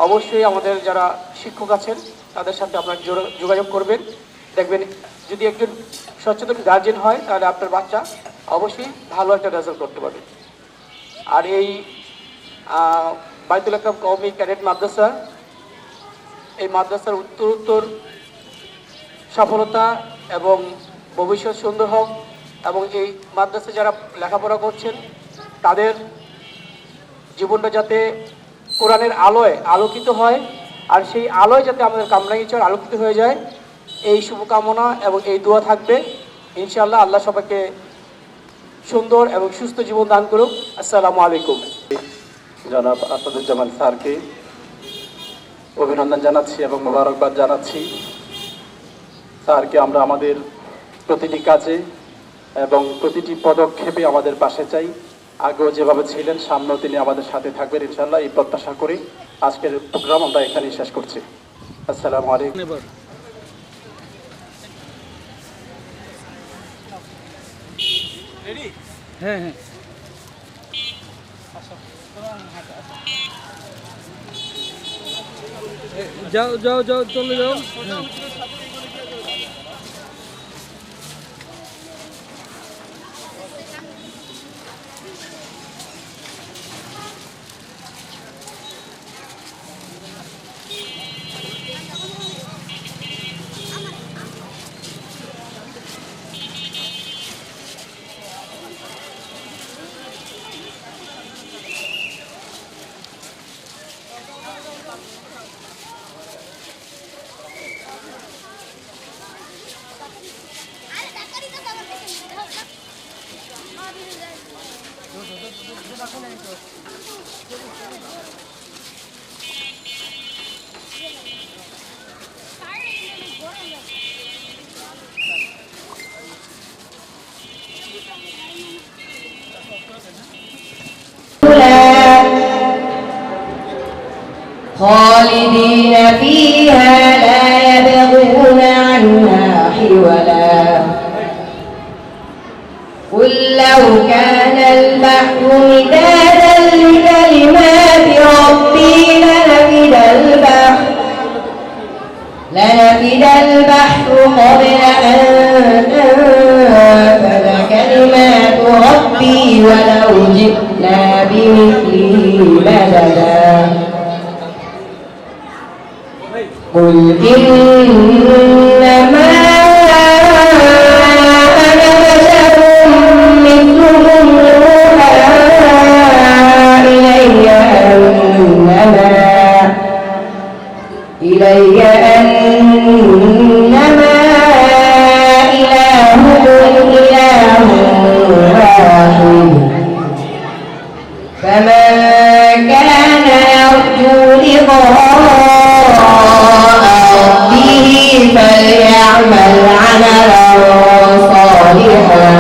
অবশ্যই আমাদের যারা শিক্ষক আছেন তাদের সাথে আপনারা যোগাযোগ করবেন। দেখবেন যদি একজন সচেতন গার্জেন হয় তাহলে আপনার বাচ্চা অবশ্যই ভালো একটা রেজাল্ট করতে পারবে। আর এই বাইতুল আকরাম কওমি ক্যাডেট মাদ্রাসা, এই মাদ্রাসার উত্তরোত্তর সফলতা এবং ভবিষ্যৎ সুন্দর হোক এবং এই মাদ্রাসা যারা লেখাপড়া করছেন তাদের জীবনটা যাতে কোরআনের আলোয় আলোকিত হয় আর সেই আলোয় যাতে আমাদের কামরাঙ্গীরচর আলোকিত হয়ে যায়, এই শুভকামনা এবং এই দোয়া থাকবে ইনশাআল্লাহ। আল্লাহ সবাইকে সুন্দর এবং সুস্থ জীবন দান করুক। আসসালামু আলাইকুম। জনাব আসাদুজ্জামান স্যারকে অভিনন্দন জানাচ্ছি এবং মোবারকবাদ জানাচ্ছি। স্যারকে আমরা আমাদের প্রতিটি কাজে এবং প্রতিটি পদক্ষেপে আমাদের পাশে চাই। আগেও যেভাবে ছিলেন সামনেও তিনি আমাদের সাথে থাকবেন ইনশাআল্লাহ, এই প্রত্যাশা করি আজকের প্রোগ্রাম আমরা এখানেই শেষ করছি। আসসালামু আলাইকুম। যাও যাও যাও চলে যাও। خالدين فيها لا يبغون عنها حولا قل لو كان البحر مدادا لكلمات ربي لنفد البحر قبل أن تنفد كلمات ربي ولو جئنا بمثله مددا قل إنما أنا بشر مثلكم يوحى إلي أنما إلهكم إله واحد فمن كان يرجو لقاء ربه فليعمل عملا صالحا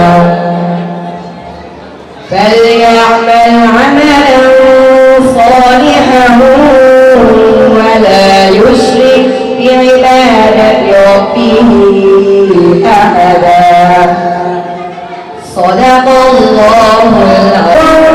يعمل عملا صالحا ولا يشرك بعبادة ربه أحدا صدق الله العظيم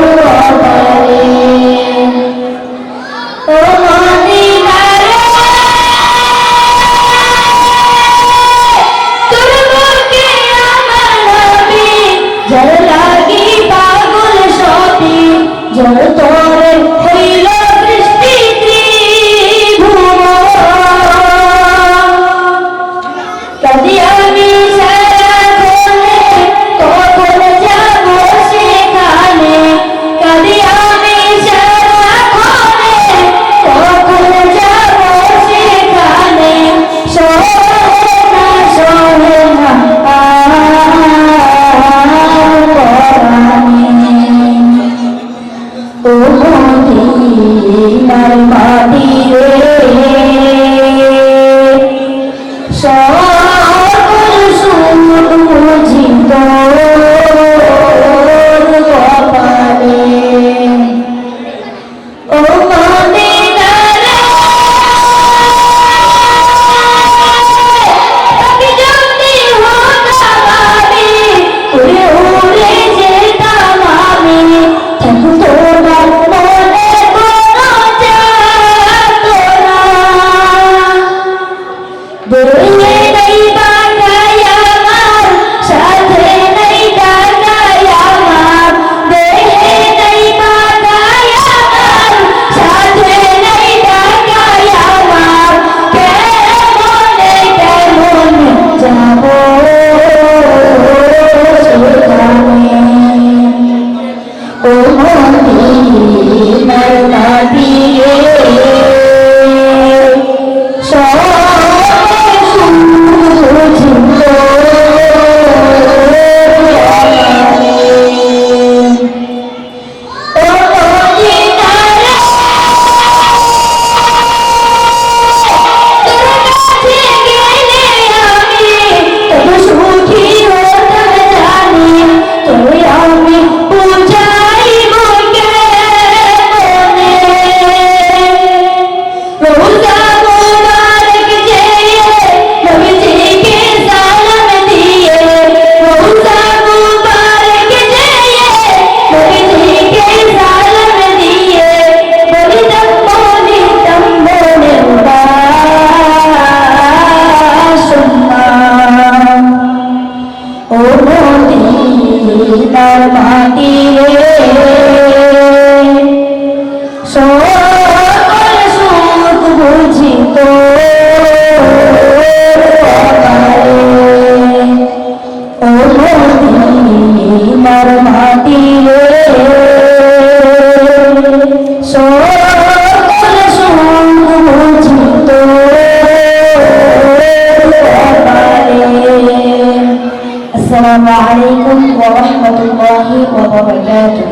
السلام عليكم ورحمة الله وبركاته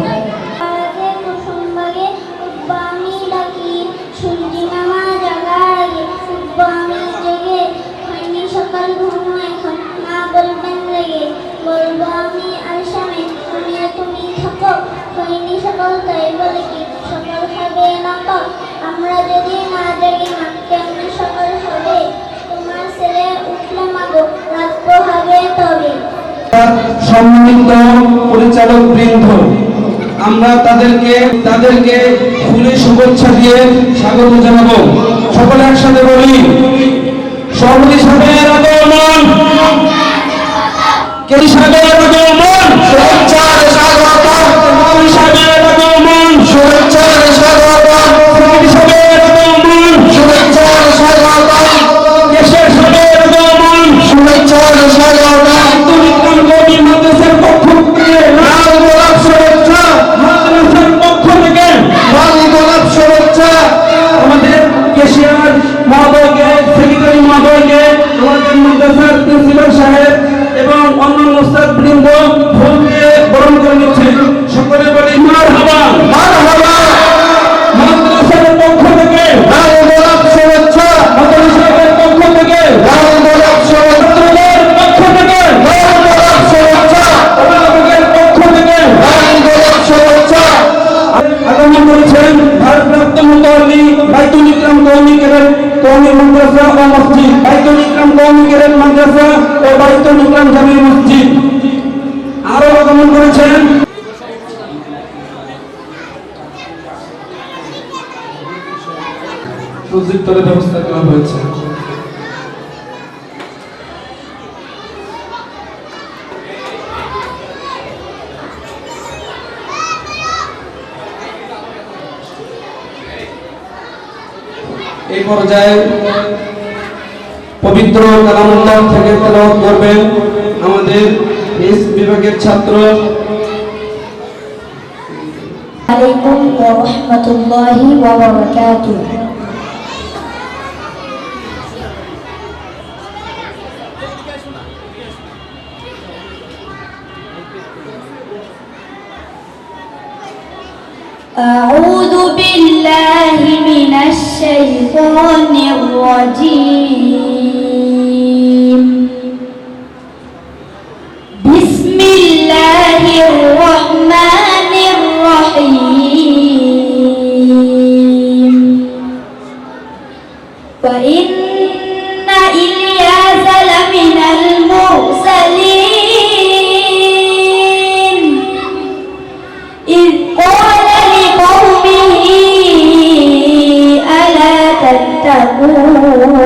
আমরা যদি না জাগি না কেমনে সকাল হবে তোমার ছেলে উঠলে মাগো রাত হবে তবে সম্মানিত পরিচালক বৃন্দ, আমরা তাদেরকে ফুলের শুভেচ্ছা দিয়ে স্বাগত জানাবো। সকলে একসাথে বলি, সভাপতি সাহেবের আগমন, কেরি সাহেবের আগমন, শুভেচ্ছার স্বাগতম, সভাপতি সাহেবের আগমন, শুভেচ্ছার স্বাগতম, সভাপতি সাহেবের আগমন, শুভেচ্ছার স্বাগতম, কেশর সাহেবের আগমন, শুভেচ্ছার স্বাগতম, এবং অন্যান্য বৃন্দ ফুল দিয়ে বরণ কওমি ক্যাডেট কওমি মাদ্রাসা ও মসজিদ, বাইতুল ইকরাম কওমি ক্যাডেট মাদ্রাসা ও বাইতুল ইকরাম জামি মসজিদ। আরো আগমন করেছেন প্রজেক্টরের ব্যবস্থা করা হয়েছে। এই পর্যায়ে পবিত্র কালামুল্লাহ থেকে তেলাওয়াত করবেন আমাদের ইস বিভাগের ছাত্র আলাইকুম ওয়া রাহমাতুল্লাহি ওয়া বারাকাতুহু। أعوذ بالله من الشيطان الرجيم. بسم الله الرحمن الرحيم. وإن إلياس لمن المرسلين إذ قال لقومه ألا تتقون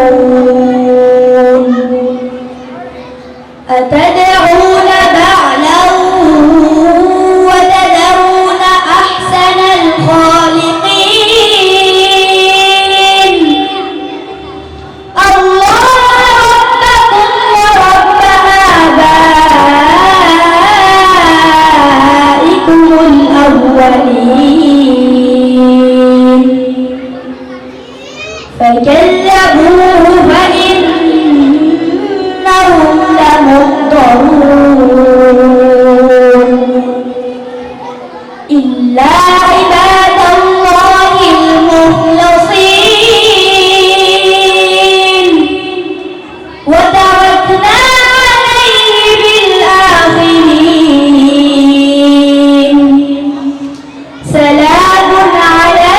أتدعون بعلا وتذرون أحسن الخالقين الله ربكم ورب آبائكم الأولين فكذبوه فإنهم لمحضرون إلا عباد الله المخلصين وتركنا عليه بالآخرين سلام على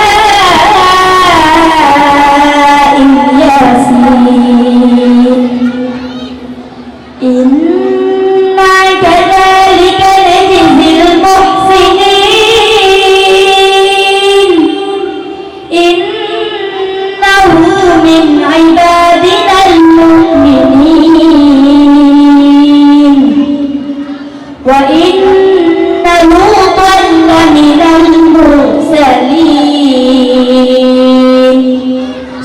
ياسين إنا كذلك نجزي المحسنين إنه من عبادنا المؤمنين وإن لوطا لمن المرسلين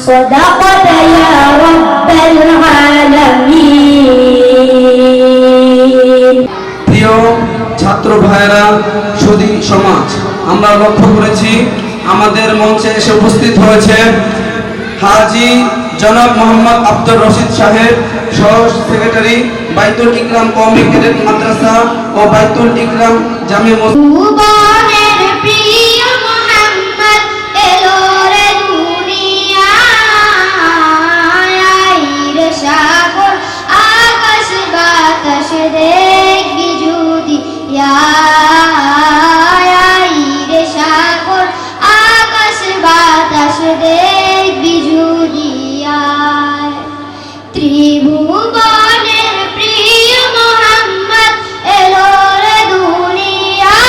صدقت يا رب العالمين. প্রিয় ছাত্র ভাইরা, সুধী সমাজ, আমরা লক্ষ্য করেছি আমাদের মঞ্চে এসে উপস্থিত হয়েছে হাজী জনাব মোহাম্মদ আব্দুর রশিদ সাহেব, সহ সেক্রেটারি বাইতুল ইকরাম কওমি ক্যাডেট মাদ্রাসা ও বাইতুল ইকরাম জামি মসজিদ। ভুবনের প্রিয় মোহাম্মদ এলো রে দুনিয়ায়, রে সাগর আকাশ বাতাস দেখবি যদি রে সাগর আকাশ বাতাস দেখবি যদি ত্রিভুবনের প্রিয় মোহাম্মদ এলো রে দুনিয়ায়,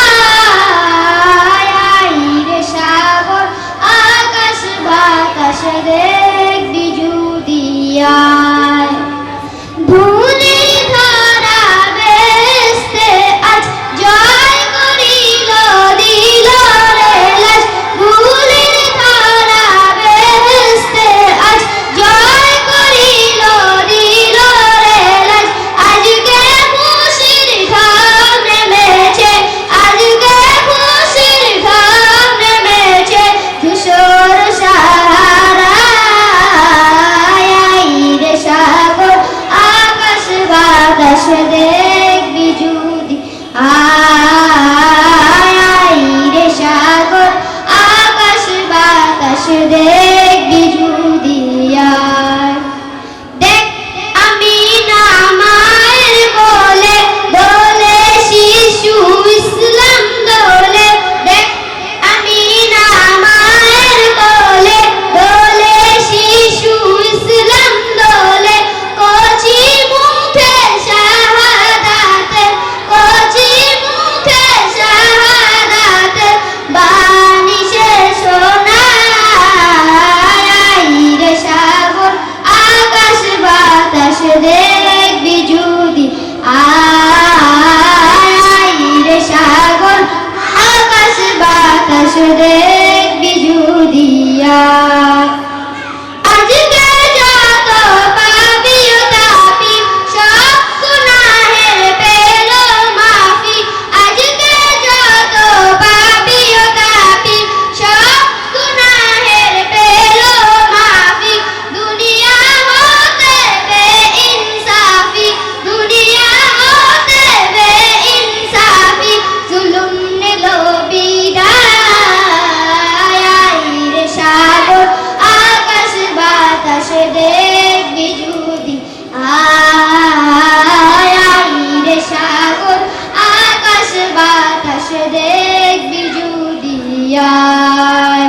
যায়।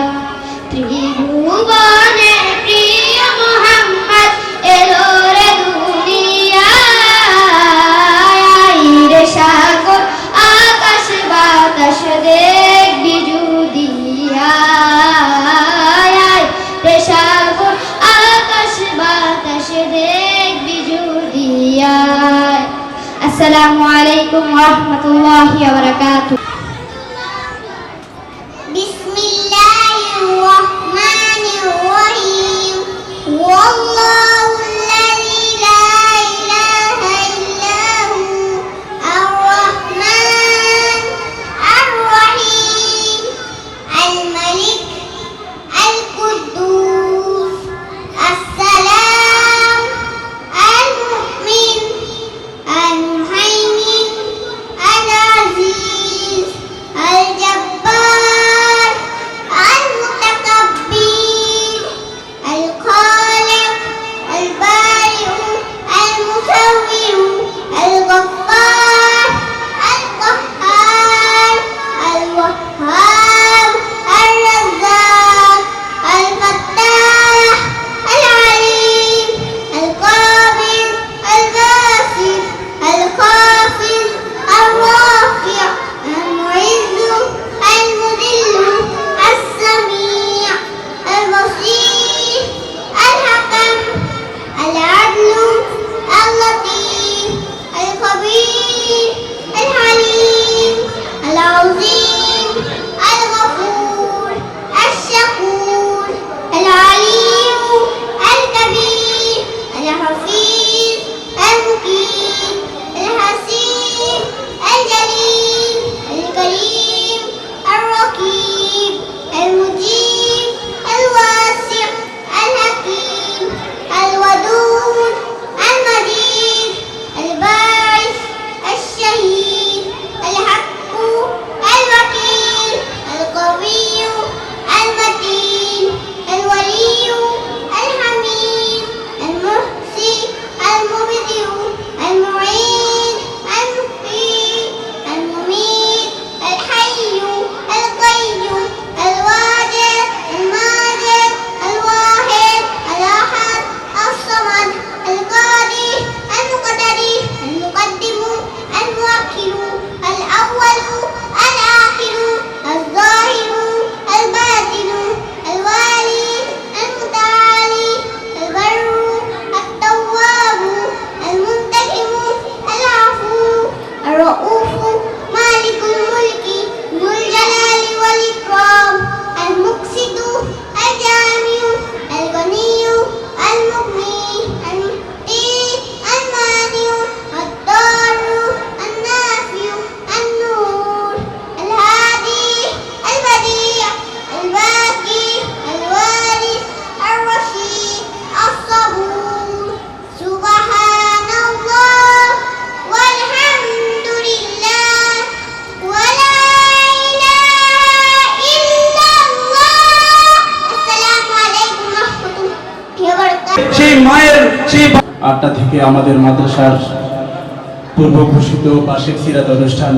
ত্রিভুবনের প্রিয় মোহাম্মদ এলো রে দুনিয়ায়, রে সাগর আকাশ বাতাস দেখবি যদি আয়, রে সাগর আকাশ বাতাস দেখবি যদি আয়। আসসালামু আলাইকুম ওয়া রাহমাতুল্লাহি ওয়া বারাকাতুহু। বিসমিল্লাহির রহমানির রহিম। ওয়াল্লাহুল্লাযী লা ইলাহা ইল্লা হু আর-রাহমান আর-রহিম আল-মালিক আল-কুদ্দুস আস-সালাম আল-মুমিন al-muhaymin al-aziz al-jabbar al-mutakabbir al-khaliq al-bari'u al-musawwir al-ghaffar al-qahhar al-wahhab al-razzaq al-fattah al-alim al-qabid al-basir الخافض الرافع المعز المذل السميع البصير الحكم العدل اللطيف الخبير الحليم العظيم الغفور الشكور العليم الكبير الحفيظ المقيم الحسيب الجليل الكريم الرقيب المجيب الواسع الحكيم الودود المجيد الباعث الشهيد الحق الوكيل القوي المتين الولي الحميد المحصي المبدئ المعين المحيي المميت الحي القيوم الواجد الماجد الواحد الأحد الصمد القادر المقتدر المقدم المؤخر الأول الآخر الظاهر الباطن الوالي المتعالي البر التواب المنتقم العفو الرؤوف مالك الملك ذو الجلال والإكرام المقسط الجامع الغني المغني المؤتي المانع الضار النافع النور الهادي البديع الباقي الوارث الرشيد الصبور سبحان الله والحمد لله ولا إله إلا الله السلام عليكم ورحمة الله وبركاته সেই মায়ের সেই 8টা থেকে আমাদের মাদ্রাসার পূর্ব ঘোষিত বার্ষিক সিরাত অনুষ্ঠান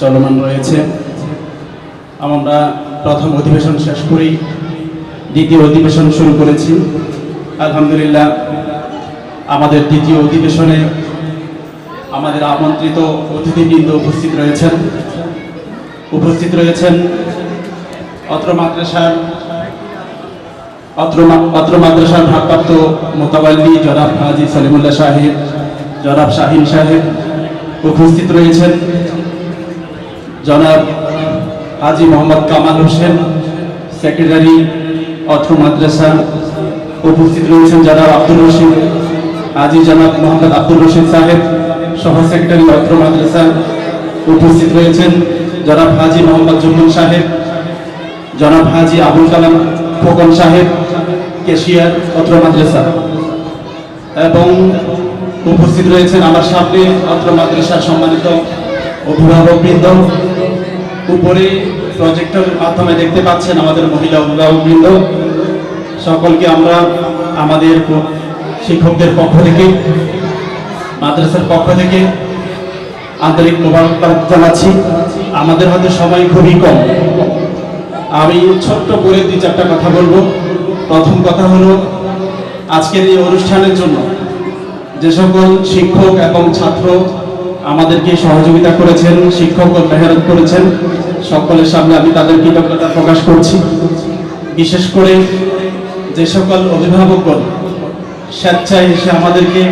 চলমান রয়েছে। আমরা প্রথম অধিবেশন শেষ করেই দ্বিতীয় অধিবেশন শুরু করেছি। আলহামদুলিল্লাহ আমাদের দ্বিতীয় অধিবেশনে আমাদের আমন্ত্রিত অতিথিবৃন্দ উপস্থিত রয়েছেন অত্র মাদ্রাসার ভারপ্রাপ্ত মোতাবাল্লি জনাব হাজী সলিমুল্লাহ সাহেব, জনাব শাহিন সাহেব। উপস্থিত রয়েছেন জনাব হাজী মোহাম্মদ কামাল হোসেন, সেক্রেটারি অত্র মাদ্রাসা। উপস্থিত রয়েছেন জনাব আব্দুর রশিদ হাজী, জনাব মোহাম্মদ আব্দুর রশিদ সাহেব, সহ সেক্রেটারি অত্র মাদ্রাসা। উপস্থিত রয়েছেন জনাব হাজী মোহাম্মদ জুমুন সাহেব, জনাব হাজী আবুল কালাম খোকন সাহেব, ক্যাশিয়ার অত্র মাদ্রাসা। এবং উপস্থিত রয়েছেন আমার সামনে অত্র মাদ্রাসার সম্মানিত অভিভাবকবৃন্দ। উপরে প্রজেক্টরের মাধ্যমে দেখতে পাচ্ছেন আমাদের মহিলা অভিভাবকবৃন্দ। সকলকে আমরা আমাদের শিক্ষকদের পক্ষ থেকে, মাদ্রাসার পক্ষ থেকে আন্তরিক মোবারকবাদ জানাচ্ছি। আমাদের হাতে সময় খুবই কম, আমি ছোট্ট করে 2-4টা কথা বলবো। প্রথম কথা হলো, আজকের এই অনুষ্ঠানের জন্য যে সকল শিক্ষক এবং ছাত্র আমাদেরকে সহযোগিতা করেছেন, শিক্ষক ও মেহনত করেছেন, সকলের সামনে আমি তাদের কৃতজ্ঞতা প্রকাশ করছি। বিশেষ করে যে সকল অভিভাবকগণ স্বেচ্ছায় এসে আমাদেরকে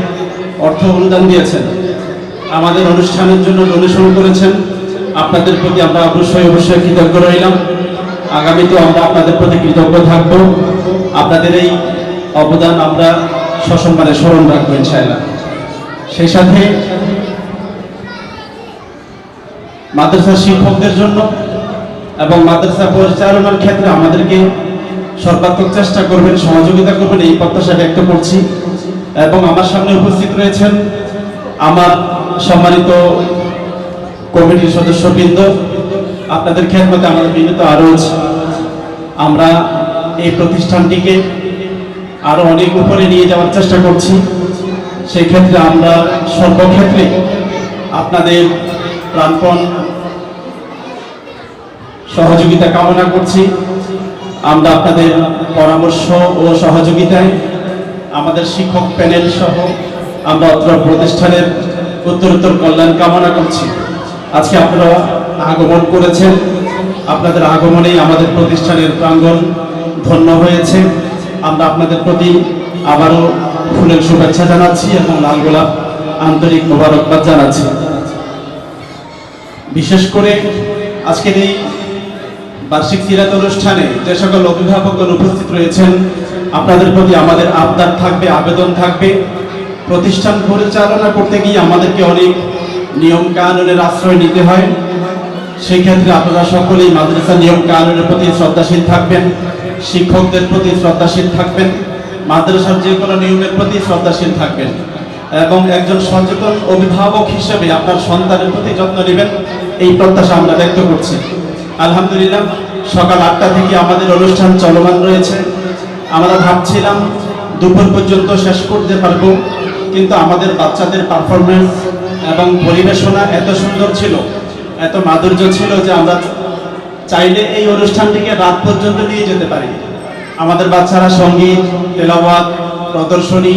অর্থ অনুদান দিয়েছেন, আমাদের অনুষ্ঠানের জন্য ডোনেশন করেছেন, আপনাদের প্রতি আমরা অবশ্যই কৃতজ্ঞ রইলাম। আগামীতেও আমরা আপনাদের প্রতি কৃতজ্ঞ থাকব। আপনাদের এই অবদান আমরা সসম্মানে স্মরণ রাখবো ইনশাআল্লাহ। সেই সাথে মাদ্রাসা শিক্ষকদের জন্য এবং মাদ্রাসা পরিচালনার ক্ষেত্রে আমাদেরকে সর্বাত্মক চেষ্টা করবেন, সহযোগিতা করবেন, এই প্রত্যাশা ব্যক্ত করছি। এবং আমার সামনে উপস্থিত রয়েছেন আমার সম্মানিত কমিটির সদস্যবৃন্দ, আপনাদের খেদমতে আমাদের বিনীত আরজ, আমরা এই প্রতিষ্ঠানটিকে আরো অনেক উপরে নিয়ে যাওয়ার চেষ্টা করছি। সেই ক্ষেত্রে আমরা সর্বক্ষেত্রে আপনাদের প্রাণপণ সহযোগিতা কামনা করছি। আমরা আপনাদের পরামর্শ ও সহযোগিতায় আমাদের শিক্ষক প্যানেল সহ আমরা অত্র প্রতিষ্ঠানের উত্তরোত্তর কল্যাণ কামনা করছি। আজকে আপনারা আগমন করেছেন, আপনাদের আগমনেই আমাদের প্রতিষ্ঠানের প্রাঙ্গণ ধন্য হয়েছে। আমরা আপনাদের প্রতি আবারও ফুলের শুভেচ্ছা জানাচ্ছি এবং লাল গোলাপ আন্তরিক মোবারকবাদ জানাচ্ছি। বিশেষ করে আজকের এই বার্ষিক সিরাত অনুষ্ঠানে যে সকল অভিভাবকগণ উপস্থিত রয়েছেন, আপনাদের প্রতি আমাদের আবদার থাকবে, আবেদন থাকবে। প্রতিষ্ঠান পরিচালনা করতে গিয়ে আমাদেরকে অনেক নিয়ম কানুনের আশ্রয় নিতে হয়। সেই ক্ষেত্রে আপনারা সকলেই মাদ্রাসা নিয়ম কানুনের প্রতি শ্রদ্ধাশীল থাকবেন, শিক্ষকদের প্রতি শ্রদ্ধাশীল থাকবেন, মাদ্রাসার যে কোনো নিয়মের প্রতি শ্রদ্ধাশীল থাকবেন এবং একজন সচেতন অভিভাবক হিসেবে আপনার সন্তানের প্রতি যত্ন নেবেন, এই প্রত্যাশা আমরা ব্যক্ত করছি। আলহামদুলিল্লাহ, সকাল 8টা থেকে আমাদের অনুষ্ঠান চলমান রয়েছে। আমরা ভাবছিলাম দুপুর পর্যন্ত শেষ করতে পারবো, কিন্তু আমাদের বাচ্চাদের পারফরমেন্স এবং পরিবেশনা এত সুন্দর ছিল, এত মাধুর্য ছিল যে আমরা চাইলে এই অনুষ্ঠানটিকে রাত পর্যন্ত নিয়ে যেতে পারি। আমাদের বাচ্চারা সঙ্গীত, তেলাওয়াত, প্রদর্শনী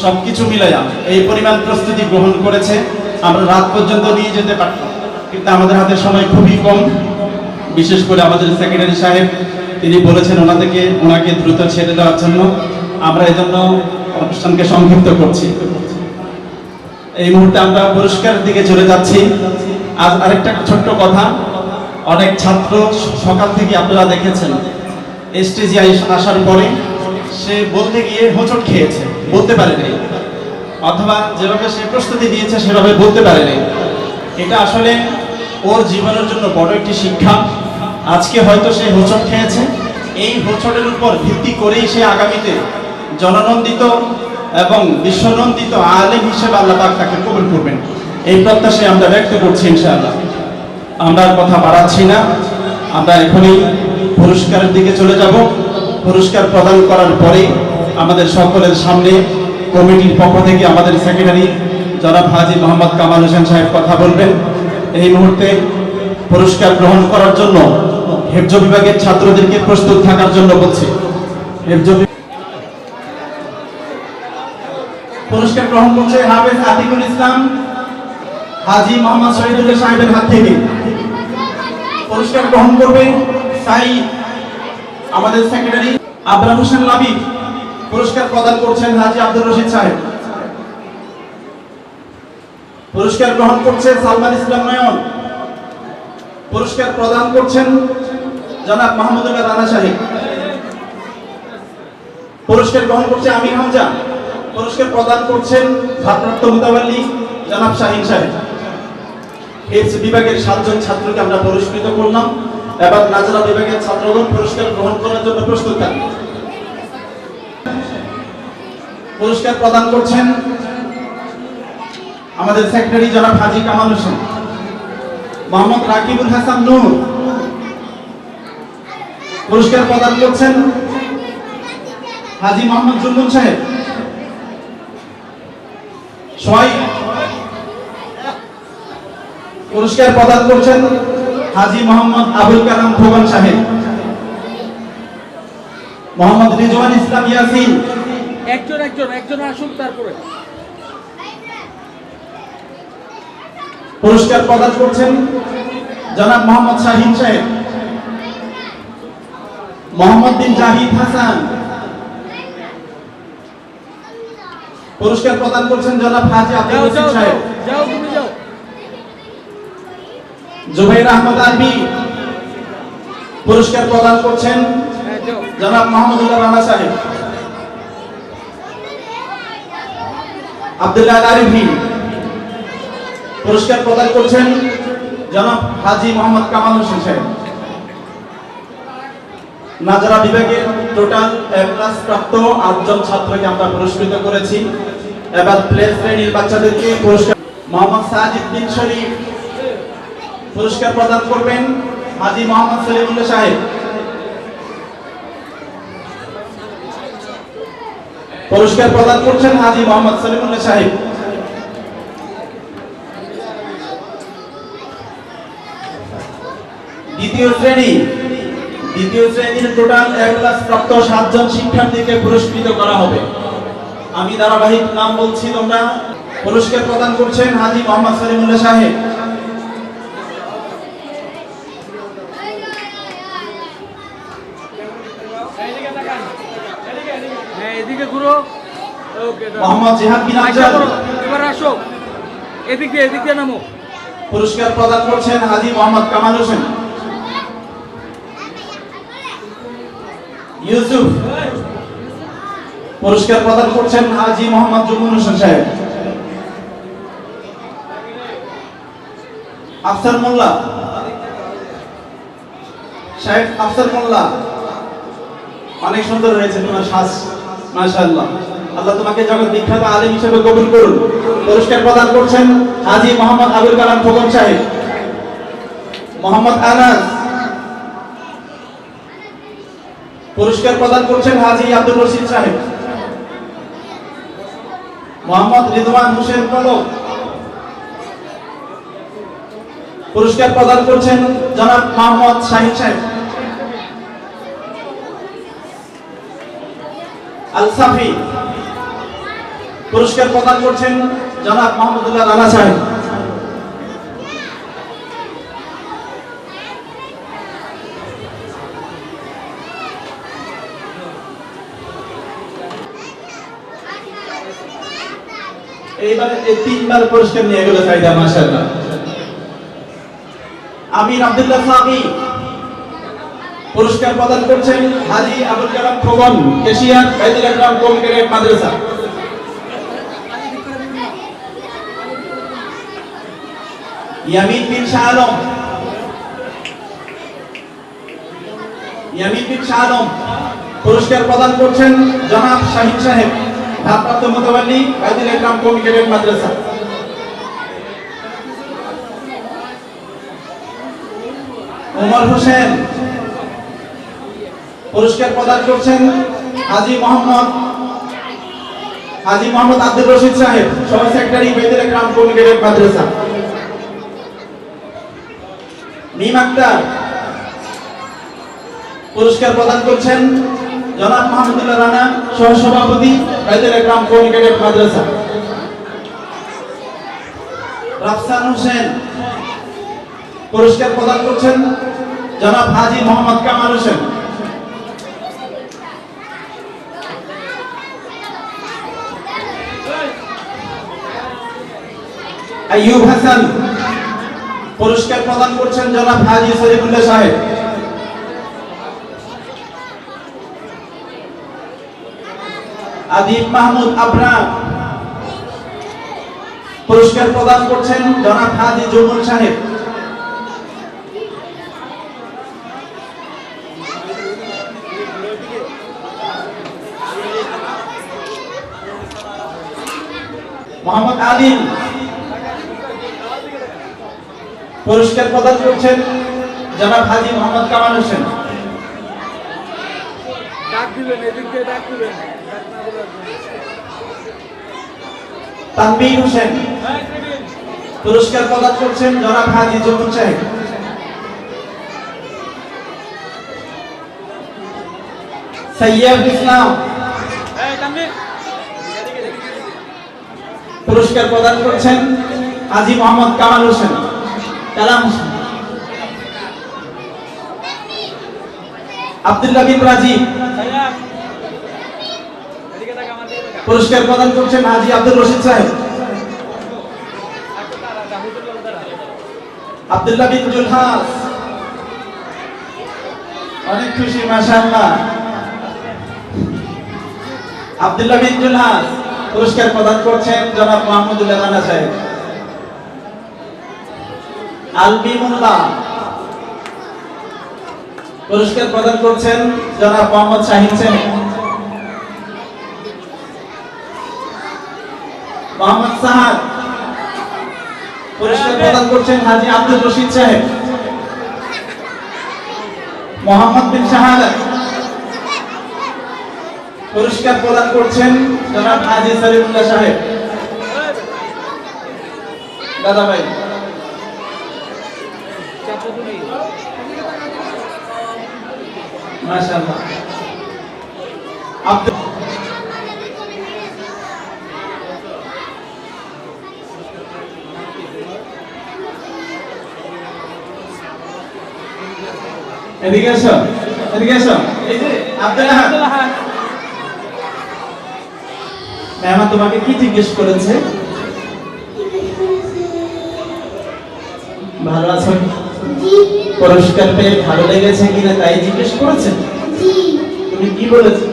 সবকিছু মিলাইয়া এই পরিমাণ প্রস্তুতি গ্রহণ করেছে, আমরা রাত পর্যন্ত নিয়ে যেতে পারতাম, কিন্তু আমাদের হাতে সময় খুবই কম। বিশেষ করে আমাদের সেক্রেটারি সাহেব তিনি বলেছেন ওনাকে দ্রুত ছেড়ে দেওয়ার জন্য। আমরা এই জন্য অনুষ্ঠানকে সংক্ষিপ্ত করছি। এই মুহূর্তে আমরা পুরস্কারের দিকে চলে যাচ্ছি। আজ আরেকটা ছোট্ট কথা, অনেক ছাত্র সকাল থেকে আপনারা দেখেছেন স্টেজে আসার পরে সে বলতে গিয়ে হোঁচট খেয়েছে, বলতে পারেনি, অথবা যেভাবে সে প্রস্তুতি দিয়েছে সেভাবে বলতে পারেনি। এটা আসলে ওর জীবনের জন্য বড় একটি শিক্ষা। আজকে হয়তো সে হোঁচট খেয়েছে, এই হোঁচটের উপর ভিত্তি করেই সে আগামীতে জননন্দিত এবং বিশ্বনন্দিত আলেম হিসেবে আল্লাহ পাক তাকে কবুল করবেন, এই প্রত্যাশায় আমরা ব্যক্ত করছি ইনশাআল্লাহ। আমরা কথা বাড়াচ্ছি না, আমরা এখনই পুরস্কারের দিকে চলে যাব। পুরস্কার প্রদান করার পরে আমাদের সকলের সামনে কমিটির পক্ষ থেকে আমাদের সেক্রেটারি জনাব হাজী মোহাম্মদ কামাল হোসেন সাহেব কথা বলবেন। এই মুহূর্তে পুরস্কার গ্রহণ করার জন্য হেফজ বিভাগের ছাত্রদেরকে প্রস্তুত থাকার জন্য বলছি। পুরস্কার গ্রহণ করছে হাফেজ আতিকুল ইসলাম হাজী মোহাম্মদ শহীদুল্লাহ সাহেবের হাত থেকে। পুরস্কার গ্রহণ করবে আমাদের সেক্রেটারি আবরাম হোসেন লাবি। পুরস্কার প্রদান করছেন হাজী আব্দুর রশিদ সাহেব। পুরস্কার গ্রহণ করছে সালমান ইসলাম নয়ন। পুরস্কার প্রদান করছেন জনাব মাহমুদুল্লাহ রানা সাহেব। পুরস্কার গ্রহণ করছে আমির হামজা। পুরস্কার প্রদান করছেন ভারপ্রাপ্ত মুতাওয়াল্লি জনাব শাহিন সাহেব। এই বিভাগের 7 জন ছাত্রকে আমরা পুরস্কৃত করলাম। এবার নাজরা বিভাগের ছাত্রগণ পুরস্কার গ্রহণ করার জন্য প্রস্তুত থাকবে। পুরস্কার প্রদান করছেন আমাদের সেক্রেটারি জনাব হাজী কামাল হোসেন। মোহাম্মদ রাকিবুল হাসান নূর। পুরস্কার প্রদান করছেন হাজী মোহাম্মদ জুমুন সাহেব। পুরস্কার প্রদান করছেন হাজী মোহাম্মদ আবুল কালাম খোকন সাহেব। মোহাম্মদ রিজওয়ান ইসলাম ইয়াসিন। একজন আসুন তারপরে। পুরস্কার প্রদান করছেন জনাব মোহাম্মদ শাহিন সাহেব। মোহাম্মদ বিন জাহিদ হাসান। পুরস্কার প্রদান করছেন জনাব হাজী আব্দুল রশিদ সাহেব। যাও তুমি যাও। জুবাইর আহমদ আরবি। পুরস্কার প্রদান করছেন জনাব মাহমুদুল্লাহ রানা সাহেব। আব্দুল্লাহ আরিফি। পুরস্কার প্রদান করছেন জনাব হাজী মোহাম্মদ কামাল হোসেন সাহেব। নাজারা বিভাগের টোটাল এ প্লাস প্রাপ্ত 8 জন ছাত্রকে আমরা পুরস্কৃত করেছি। এবার প্লে শ্রেণীর বাচ্চাদেরকে পুরস্কার মোহাম্মদ সাজিদ বিন শরীফ। পুরস্কার প্রদান করবেন হাজী মোহাম্মদ সলিমুল্লাহ সাহেব। পুরস্কার প্রদান করছেন হাজী মোহাম্মদ সলিমুল্লাহ সাহেব। দ্বিতীয় শ্রেণীর টোটাল এ ক্লাস প্রাপ্ত 7 জন শিক্ষার্থীকে পুরস্কৃত করা হবে। আমি ধারাবাহিক নাম বলছি, তোমরা পুরস্কার প্রদান করছেন হাজী মোহাম্মদ সলিমুল্লাহ সাহেব। এদিকে ঘুরো। ওকে মোহাম্মদ জিহাদ বিন আফজাল। এবার আসো, এদিকে নামো। পুরস্কার প্রদান করছেন হাজী মোহাম্মদ কামাল হোসেন। ইউসুফ। পুরস্কার প্রদান করছেন হাজী মোহাম্মদ জুমুন হোসেন সাহেব। আফসার মোল্লা সাহেব। আফসার মোল্লা, অনেক সুন্দর হয়েছে তোমার সাজ, মাশাআল্লাহ। আল্লাহ তোমাকে জগৎ বিখ্যাত আলেম হিসেবে কবুল করুন। পুরস্কার প্রদান করছেন হাজী মোহাম্মদ আবুল কালাম খোকন সাহেব। মোহাম্মদ আনাস। পুরস্কার প্রদান করছেন হাজী আব্দুল রশিদ সাহেব। মোহাম্মদ রিদওয়ান হোসেন পলক। পুরস্কার প্রদান করছেন জনাব মোহাম্মদ শাহিন সাহেব। আল সাফি। পুরস্কার প্রদান করছেন জনাব মাহমুদুল্লাহ রানা সাহেব। এইবারে 3বার পুরস্কার নিয়ে গেল সাইদা, মাশাআল্লাহ। আমির আব্দুল্লাহ সামি। পুরস্কার প্রদান করছেন হাজী আবুল কালাম খোকন, কেশিয়ার বাইতুল আকরাম কমিউনিটি মাদ্রাসা। ইয়ামিন বিন শাহ আলম। পুরস্কার প্রদান করছেন জনাব শাহিন সাহেব, ভারপ্রাপ্ত মুতাওয়াল্লি বাইতুল আকরাম কমিউনিটি মাদ্রাসা। ওমর হোসেন। পুরস্কার প্রদান করছেন হাজী মোহাম্মদ আব্দুল রশিদ সাহেব, সহ সেক্রেটারি বাইতুল আকরাম কমিউনিটি মাদ্রাসা। মিম আক্তার। পুরস্কার প্রদান করছেন জনাব মাহমুদুল্লাহ রানা, সহ সভাপতি বাইতুল আকরাম কমিউনিটি মাদ্রাসা। রাফসান হোসেন। পুরস্কার প্রদান করছেন জনাব হাজী মোহাম্মদ কামাল হোসেন। আইয়ুব হাসান। পুরস্কার প্রদান করছেন জনাব হাজী সলিমুল্লাহ সাহেব। আদিব মাহমুদ আবরা। পুরস্কার প্রদান করছেন জনাব হাজী জুমুল সাহেব। মোহাম্মদ আদিল। পুরস্কার প্রদান করছেন জনাব হাজী মোহাম্মদ কামাল হোসেন। তানবীর হোসেন। পুরস্কার প্রদান করছেন জনাব হাজী জুমুন সাহেব। সৈয়দ ইসলাম। পুরস্কার প্রদান করছেন হাজী মোহাম্মদ কামাল হোসেন, কালাম হোসেন। আব্দুল্লাহ বিন রাজীব। পুরস্কার প্রদান করছেন হাজী আব্দুল রশিদ সাহেব। আব্দুল্লাহ বিন জুলহাস, অনেক খুশি মাশাআল্লাহ। আব্দুল্লাহ বিন জুলহাস। পুরস্কার প্রদান করছেন জনাব মাহমুদুল্লাহ রানা সাহেব। আলবি মোল্লা। পুরস্কার প্রদান করছেন জনাব মোহাম্মদ শাহিন সাহেব। মোহাম্মদ সাহাদ। পুরস্কার প্রদান করছেন হাজী আব্দুল রশিদ সাহেব। মোহাম্মদ বিন শাহাদাত। পুরস্কার প্রদান করছেন জনাব হাজী সলিমুল্লাহ সাহেব। দাদা ভাই মাশাআল্লাহ। এদিকে এসো, এদিকে এসো। এই যে আব্দুল্লাহ ম্যাম তোমাকে কি জিজ্ঞেস করেছে? ভালো আছো? পুরস্কার পেয়ে ভালো লেগেছে কিনা তাই জিজ্ঞেস করেছে? তুমি কি বলেছো?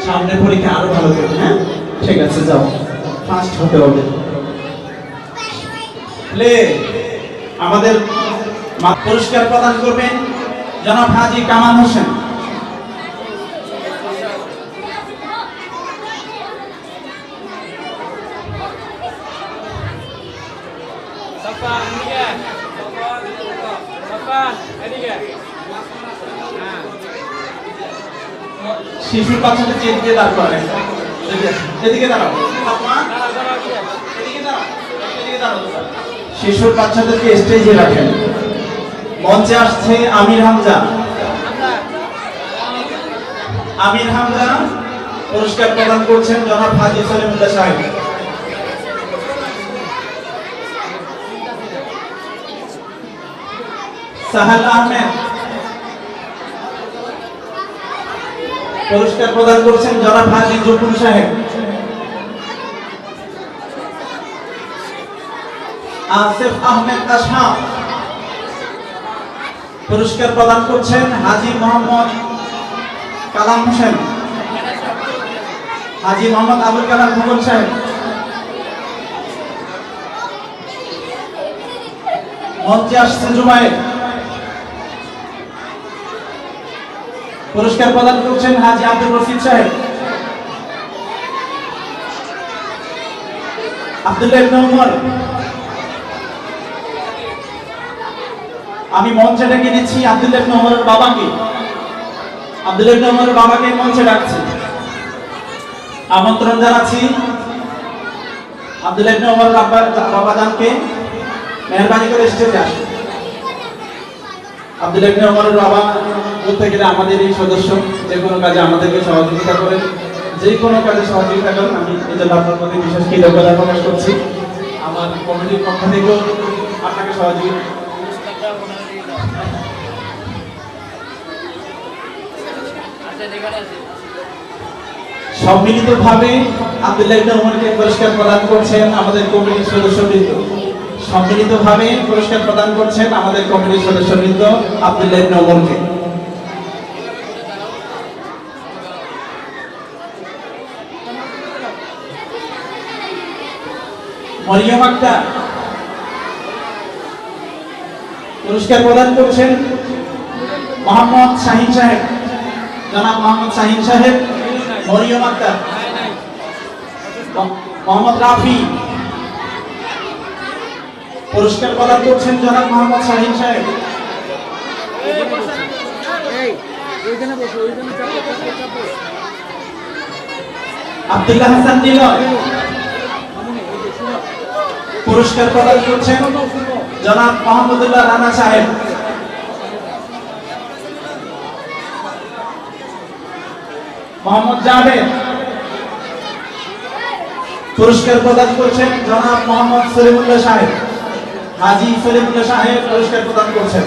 সামনে পরীক্ষা আরো ভালো করবে। হ্যাঁ ঠিক আছে, যাও, ফার্স্ট হতে হবে। আমাদের পুরস্কার প্রদান করবেন জনাব হাজী কামাল হোসেন। শিশুর বাচ্চাদের যেদিকে দাঁড় করেন, এদিকে দাঁড়াও, শিশুর বাচ্চাদেরকে স্টেজে রাখেন। মঞ্চে আসছে আমির হামজা। আমির হামজা পুরস্কার প্রদান করছেন জনাব হাজী সলিমুল্লাহ সাহেব। সাহাল আহমেদ পুরস্কার প্রদান করছেন জনাব হাজী জুকুল সাহেব। আসিফ আহমেদ আশহাব পুরস্কার প্রদান করছেন হাজী মোহাম্মদ কালাম হোসেন। হাজী মোহাম্মদ আবুল কালাম ভুবন সাহেব। মঞ্চে আসছে জুবায়ের। পুরস্কার প্রদান করছেন হাজী আব্দুল রশিদ সাহেব। আব্দুল্লাহ ইবনে উমর। আমি মঞ্চে ডেকে নিচ্ছি আব্দুল্লাহ ইবনে উমরের বাবাকে। আব্দুল্লাহ ইবনে উমরের বাবাকে মঞ্চে ডাকছি, আমন্ত্রণ জানাচ্ছি আব্দুল্লাহ ইবনে উমরের বাবা জানকে মেহরবানি করে স্টেজে আসুন। আব্দুল্লাহ ইবনে উমরের বাবা বলতে গেলে আমাদের এই সদস্য, যে কোনো কাজে আমাদেরকে সহযোগিতা করেন, যে কোনো কাজে সহযোগিতা করেন। আমি এই জন্য আপনার প্রতি বিশেষ কৃতজ্ঞতা প্রকাশ করছি। আমার কমিটির পক্ষ থেকেও আপনাকে সহযোগিতা। সম্মিলিতভাবে আব্দুল্লাহ ইবনে উমরকে পুরস্কার প্রদান করছেন আমাদের কমিটির সদস্যবৃন্দ। সম্মিলিতভাবে পুরস্কার প্রদান করছেন আমাদের কমিটির সদস্যবৃন্দ আব্দুল্লাহ ইবনে উমরকে। মরিয়ম আক্তার পুরস্কার প্রদান করছেন মোহাম্মদ শাহিন সাহেব। জনাব মোহাম্মদ শাহিন সাহেব, মরিয়ম আক্তার, মোহাম্মদ রাফি পুরস্কার প্রদান করছেন জনাব মোহাম্মদ শাহিন সাহেব। আব্দুল্লাহ হাসান নিলয় পুরস্কার প্রদান করছেন জনাব মোহাম্মদুল্লাহ রানা সাহেব। মোহাম্মদ জাভেদ। পুরস্কার প্রদান করছেন জনাব মোহাম্মদ সলিমুল্লাহ সাহেব। হাজী সলিমুল্লাহ সাহেব পুরস্কার প্রদান করছেন।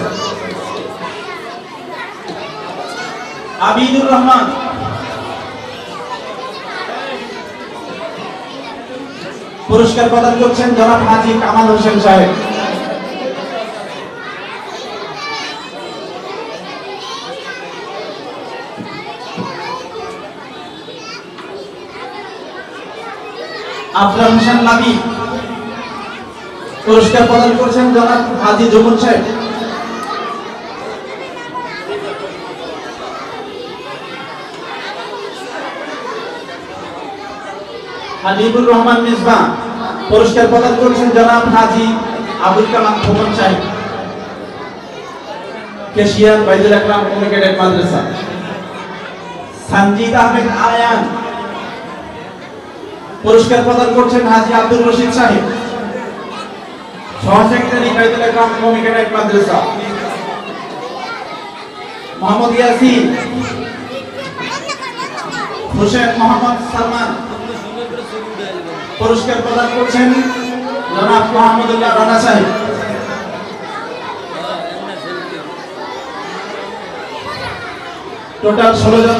আবিদুর রহমান। পুরস্কার প্রদান করছেন জনাব হাজী কামাল হোসেন সাহেব। আফরান হোসেন লাবি। পুরস্কার প্রদান করছেন জনাব হাজী জমুন সাহেব। হাবিবুর রহমান মিসবা। পুরস্কার প্রদান করছেন জনাব হাজী আবুল কালাম খোকন সাহেব, কেশিয়ার বাইদুল আকরাম কমিউনিকেটেড মাদ্রাসা। সঞ্জিদ আহমেদ আয়ান। পুরস্কার প্রদান করছেন হাজী আব্দুর রশিদ সাহেব, সহ সেক্রেটারি বাইদুল আকরাম কমিউনিকেটেড মাদ্রাসা। মোহাম্মদ ইয়াসিন হোসেন মোহাম্মদ সালমান। পুরস্কার প্রদান করছেন জনাব মাহমুদুল্লাহ রানা সাহেব। টোটাল 16 জন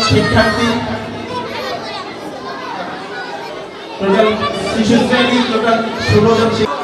শিক্ষার্থী, টোটাল শিশু শ্রেণী, টোটাল 16 জন শিক্ষার্থী।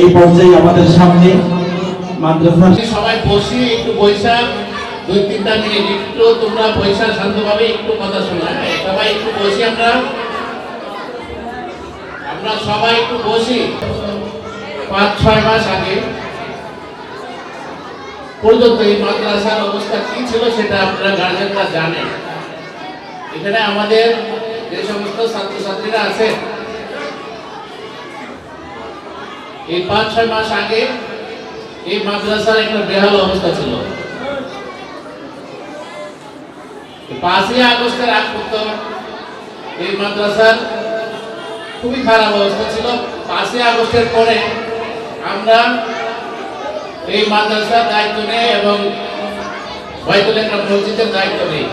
এই পর্যায়ে আমাদের সামনে মাদ্রাসা। সবাই বসে একটু বৈশাখ 2-3টা মিনিট একটু তোমরা বৈশাখ শান্তভাবে একটু কথা শোনা। সবাই একটু বসি, আমরা সবাই একটু বসি। 5-6 মাস আগে পর্যন্ত এই মাদ্রাসার অবস্থা কি ছিল সেটা আপনারা গার্জেনরা জানেন। এখানে আমাদের যে সমস্ত ছাত্রছাত্রীরা আছে, এই 5-6 মাস আগে এই মাদ্রাসার একটা বেহাল অবস্থা ছিল। 5ই আগস্টের আগ পর্যন্ত এই মাদ্রাসার খুবই খারাপ অবস্থা ছিল। 5ই আগস্টের পরে আমরা এই মাদ্রাসার দায়িত্ব নেই এবং বাইতুল একটা মসজিদের দায়িত্ব নেই।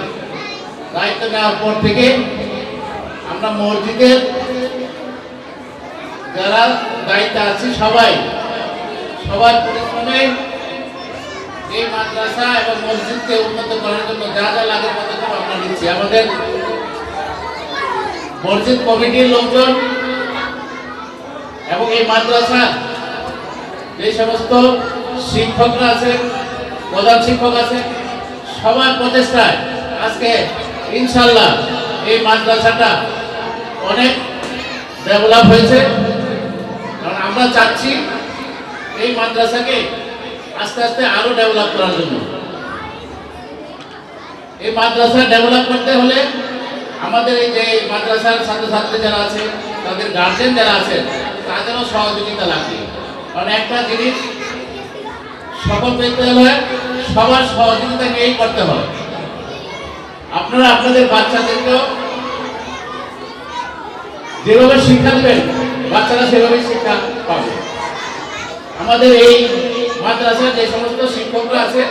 দায়িত্ব নেওয়ার পর থেকে আমরা মসজিদের যারা দায়িত্বে আছি সবার পরিশ্রমে এই মাদ্রাসা এবং মসজিদকে উন্নত করার জন্য যা যা লাগে পদক্ষেপ আমরা নিচ্ছি। আমাদের মসজিদ কমিটির লোকজন এবং এই মাদ্রাসার যে সমস্ত শিক্ষকরা আছেন, প্রধান শিক্ষক আছে, সবার প্রচেষ্টায় আজকে ইনশাআল্লাহ এই মাদ্রাসাটা অনেক ডেভেলপ হয়েছে আমরা চাচ্ছি এই মাদ্রাসাকে আস্তে আস্তে আরো ডেভেলপ করার জন্য। এই মাদ্রাসা ডেভেলপ করতে হলে আমাদের এই যে মাদ্রাসার ছাত্রছাত্রী যারা আছে, তাদের গার্জেন যারা আছেন, তাদেরও সহযোগিতা লাগবে। কারণ একটা জিনিস সফল পেতে হলে সবার সহযোগিতা নিয়েই করতে হয়। আপনারা আপনাদের বাচ্চাদেরকেও যেভাবে শিক্ষা দেবেন, বাচ্চারা সেভাবে শিক্ষা পাবে। আমাদের এই মাদ্রাসার যে সমস্ত শিক্ষকরা আছে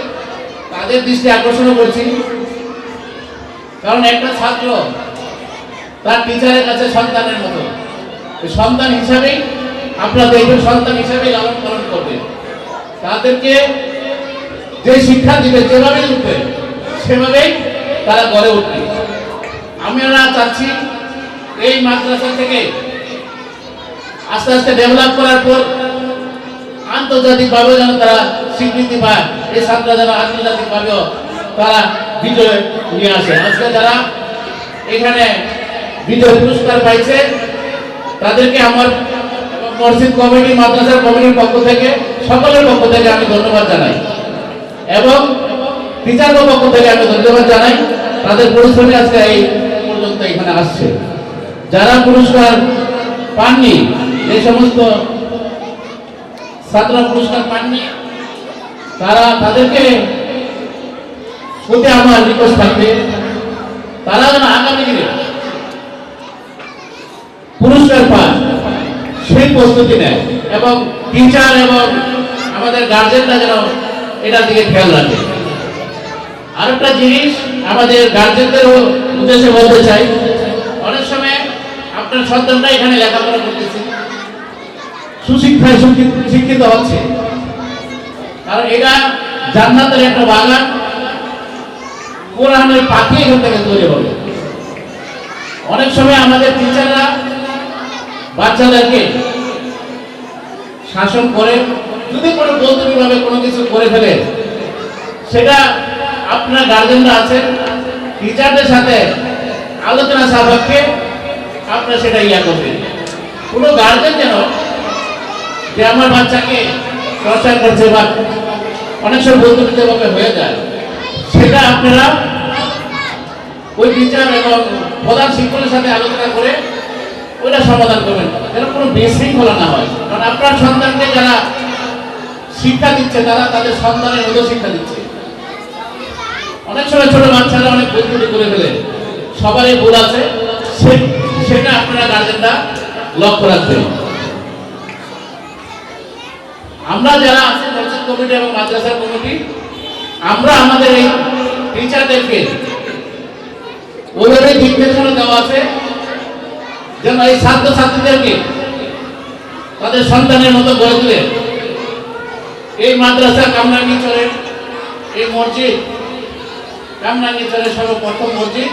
তাদের দৃষ্টি আকর্ষণ করছি, কারণ একটা ছাত্র তার টিচারের কাছে সন্তানের মতো। সন্তান হিসাবেই আপনারা দেখবেন, সন্তান হিসাবেই লালন পালন করবে। তাদেরকে যে শিক্ষা দিবে, যেভাবে উঠবে সেভাবেই তারা গড়ে উঠবে। আমরা চাচ্ছি এই মাদ্রাসা থেকে আস্তে আস্তে ডেভেলপ করার পর আন্তর্জাতিকভাবে যেন তারা স্বীকৃতি পায়, এই ছাত্ররা যেন আন্তর্জাতিকভাবেও তারা বিজয় নিয়ে আসে। আজকে যারা এখানে বিজয় পুরস্কার পাইছে তাদেরকে আমার মসজিদ কমিটি, মাদ্রাসার কমিটির পক্ষ থেকে, সকলের পক্ষ থেকে আমি ধন্যবাদ জানাই এবং টিচারদের পক্ষ থেকে আমি ধন্যবাদ জানাই। তাদের পরিশ্রমে আজকে এই পর্যন্ত এখানে আসছে। যারা পুরস্কার পাননি, যে সমস্ত ছাত্র পুরস্কার পাননি, তাদেরকে প্রতি আমার রিকোয়েস্ট থাকবে, তারা যেন আগামী দিনে পুরস্কার পায় সেই প্রস্তুতি নেয় এবং টিচার এবং আমাদের গার্জেনরা যেন এটার দিকে খেয়াল রাখে। আরেকটা জিনিস আমাদের গার্জেনদেরও উদ্দেশ্যে বলতে চাই, অনেক সময় আপনার সন্তানরা এখানে লেখাপড়া করতেছে, সুশিক্ষায় শিক্ষিত হচ্ছে, কারণ এটা জান্নাতের একটা বাগান, কোরআনের পাখি এখান থেকে তৈরি হবে। অনেক সময় আমাদের টিচাররা বাচ্চাদেরকে শাসন করে, যদি কোনো বন্ধুভাবে কোনো কিছু করে ফেলে, সেটা আপনার গার্জেনরা আছেন, টিচারদের সাথে আলোচনা সাপেক্ষে আপনারা সেটা করবেন। কোনো গার্জেন যেন যে আমার বাচ্চাকে টর্চার করছে বা অনেক সময় বন্ধুভাবে হয়ে যায়, সেটা আপনারা ওই টিচার এবং প্রধান শিক্ষকের সাথে আলোচনা করে ওইটা সমাধান করবেন, যেন কোনো বিশৃঙ্খলা না হয়। কারণ আপনার সন্তানকে যারা শিক্ষা দিচ্ছে, তারা তাদের সন্তানের মতো শিক্ষা দিচ্ছে। অনেক সময় ছোট বাচ্চারা অনেক ভুল করে ফেলে, সবারই ভুল আছে, সেটা আপনারা গার্জেনরা লক্ষ্য রাখবেন। আমরা যারা আছি মসজিদ কমিটি এবং মাদ্রাসার কমিটি, আমরা আমাদের এই টিচারদেরকে ওইভাবে দিক নির্দেশনা দেওয়া আছে যেন এই ছাত্রছাত্রীদেরকে তাদের সন্তানের মতো গড়ে তুলে এই মাদ্রাসা কামরাঙ্গীরচরের এই মসজিদ, কামরাঙ্গীরচরের সর্বপ্রথম মসজিদ,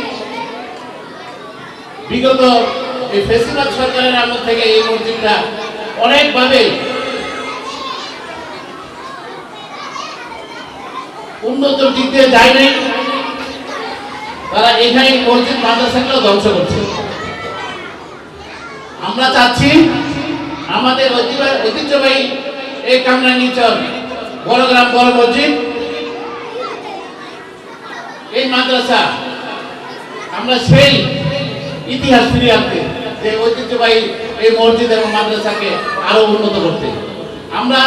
বিগত এই ফেসিবাদ সরকারের আমল থেকে এই মসজিদটা অনেকভাবে উন্নত দিক দিয়ে যায় নাই। তারা এখানে মসজিদ মাদ্রাসাগুলো ধ্বংস করছে। আমরা চাচ্ছি আমাদের ঐতিহ্যবাহী এই কামরাঙ্গীরচর বড় গ্রাম, বড় মসজিদ, এই মাদ্রাসা, আমরা সেই ইতিহাস ফিরিয়ে আনতে, যে ঐতিহ্যবাহী এই মসজিদ এবং মাদ্রাসাকে আরো উন্নত করতে আমরা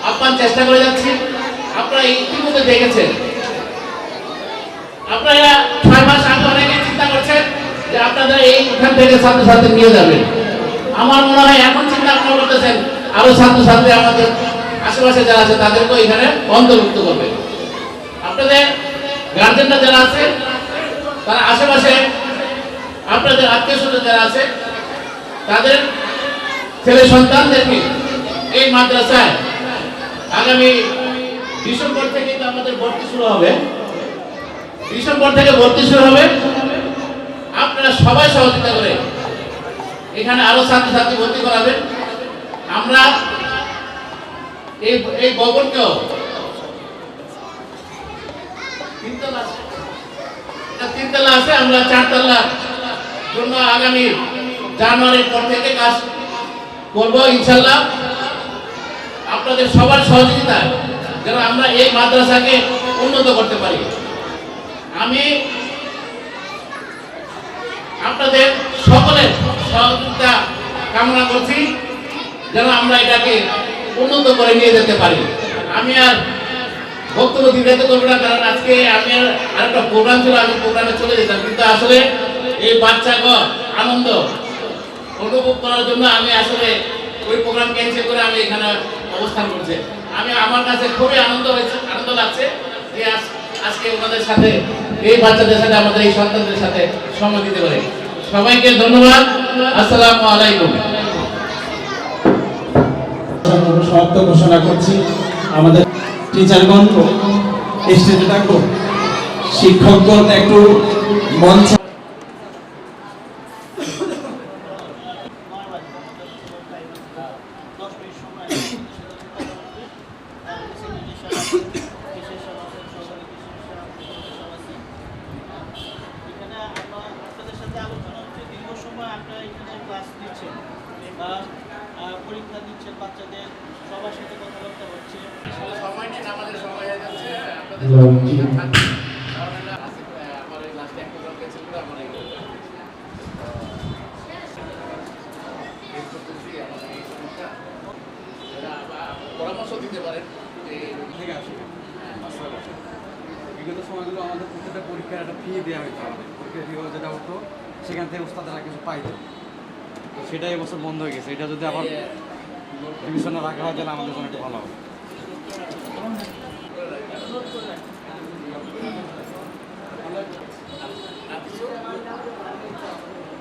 আপ্রাণ চেষ্টা করে যাচ্ছি। আপনারা ইতিমধ্যে দেখেছেন, আপনারা 6 মাস আগে অনেকে চিন্তা করছেন যে আপনারা এইখান থেকে ছাত্রছাত্রী নিয়ে যাবেন। আমার মনে হয় এখন চিন্তা আপনারা করতেছেন আরো ছাত্রছাত্রী আমাদের আশেপাশে যারা আছে তাদেরকেও এখানে অন্তর্ভুক্ত করবে। আপনাদের গার্জেনরা যারা আছে, তারা আশেপাশে আপনাদের আত্মীয় স্বজন যারা আছে, তাদের ছেলে সন্তানদেরকে এই মাদ্রাসায় আগামী ডিসেম্বর থেকে আমাদের ভর্তি শুরু হবে। ডিসেম্বর থেকে ভর্তি শুরু হবে। আপনারা সবাই সহযোগিতা করে এখানে আরো ছাত্রছাত্রী ভর্তি করাবেন। আমরা এই ভবনকেও তিনতলা আছে, আমরা 4 তলার জন্য আগামী জানুয়ারির পর থেকে কাজ করব ইনশাল্লাহ আপনাদের সবার সহযোগিতা যেন আমরা এই মাদ্রাসাকে উন্নত করতে পারি। আমি আপনাদের সকলের সহযোগিতা কামনা করছি যেন আমরা এটাকে উন্নত করে নিয়ে যেতে পারি। আমি আর বক্তব্য দীর্ঘায়িত করবো না, কারণ আজকে আমি আর একটা প্রোগ্রাম ছিল, আমি প্রোগ্রামে চলে যেতাম, কিন্তু আসলে এই বাচ্চাগণ আনন্দ অনুভব করার জন্য আমি আসলে ওই প্রোগ্রাম ক্যান্সেল করে আমি এখানে অবস্থান করছি। আমার কাছে খুবই আনন্দ লাগছে যে আজকে ওনাদের সাথে, এই বাচ্চাদের সাথে, আমাদের এই সন্তানদের সাথে সময় দিতে পারে। সবাইকে ধন্যবাদ। আসসালামু আলাইকুম। সমাপ্ত ঘোষণা করছি। আমাদের টিচারগণ স্টেজে থাকবো, শিক্ষকগণ একটু মঞ্চে। পরীক্ষা দিচ্ছেন, বাচ্চাদের সবার সাথে কথাবার্তা হচ্ছে। সময় নিয়ে আমাদের সময় হয়ে যাচ্ছে। আমার এই লাস্টে একটা প্রোগ্রাম ক্যান্সেল করে আমার এই পরামর্শ দিতে পারেন যে ঠিক আছে। বিগত সময়গুলো আমাদের প্রত্যেকটা পরীক্ষার একটা ফি দেওয়া হতো, আমাদের পরীক্ষার ফি যেটা হতো সেখান থেকে ওস্তাদেরা কিছু পাইতো, তো সেটাই এবছর বন্ধ হয়ে গেছে। এটা যদি আবার রিভিশনে রাখা হয় তাহলে আমাদের জন্য একটু ভালো হবে।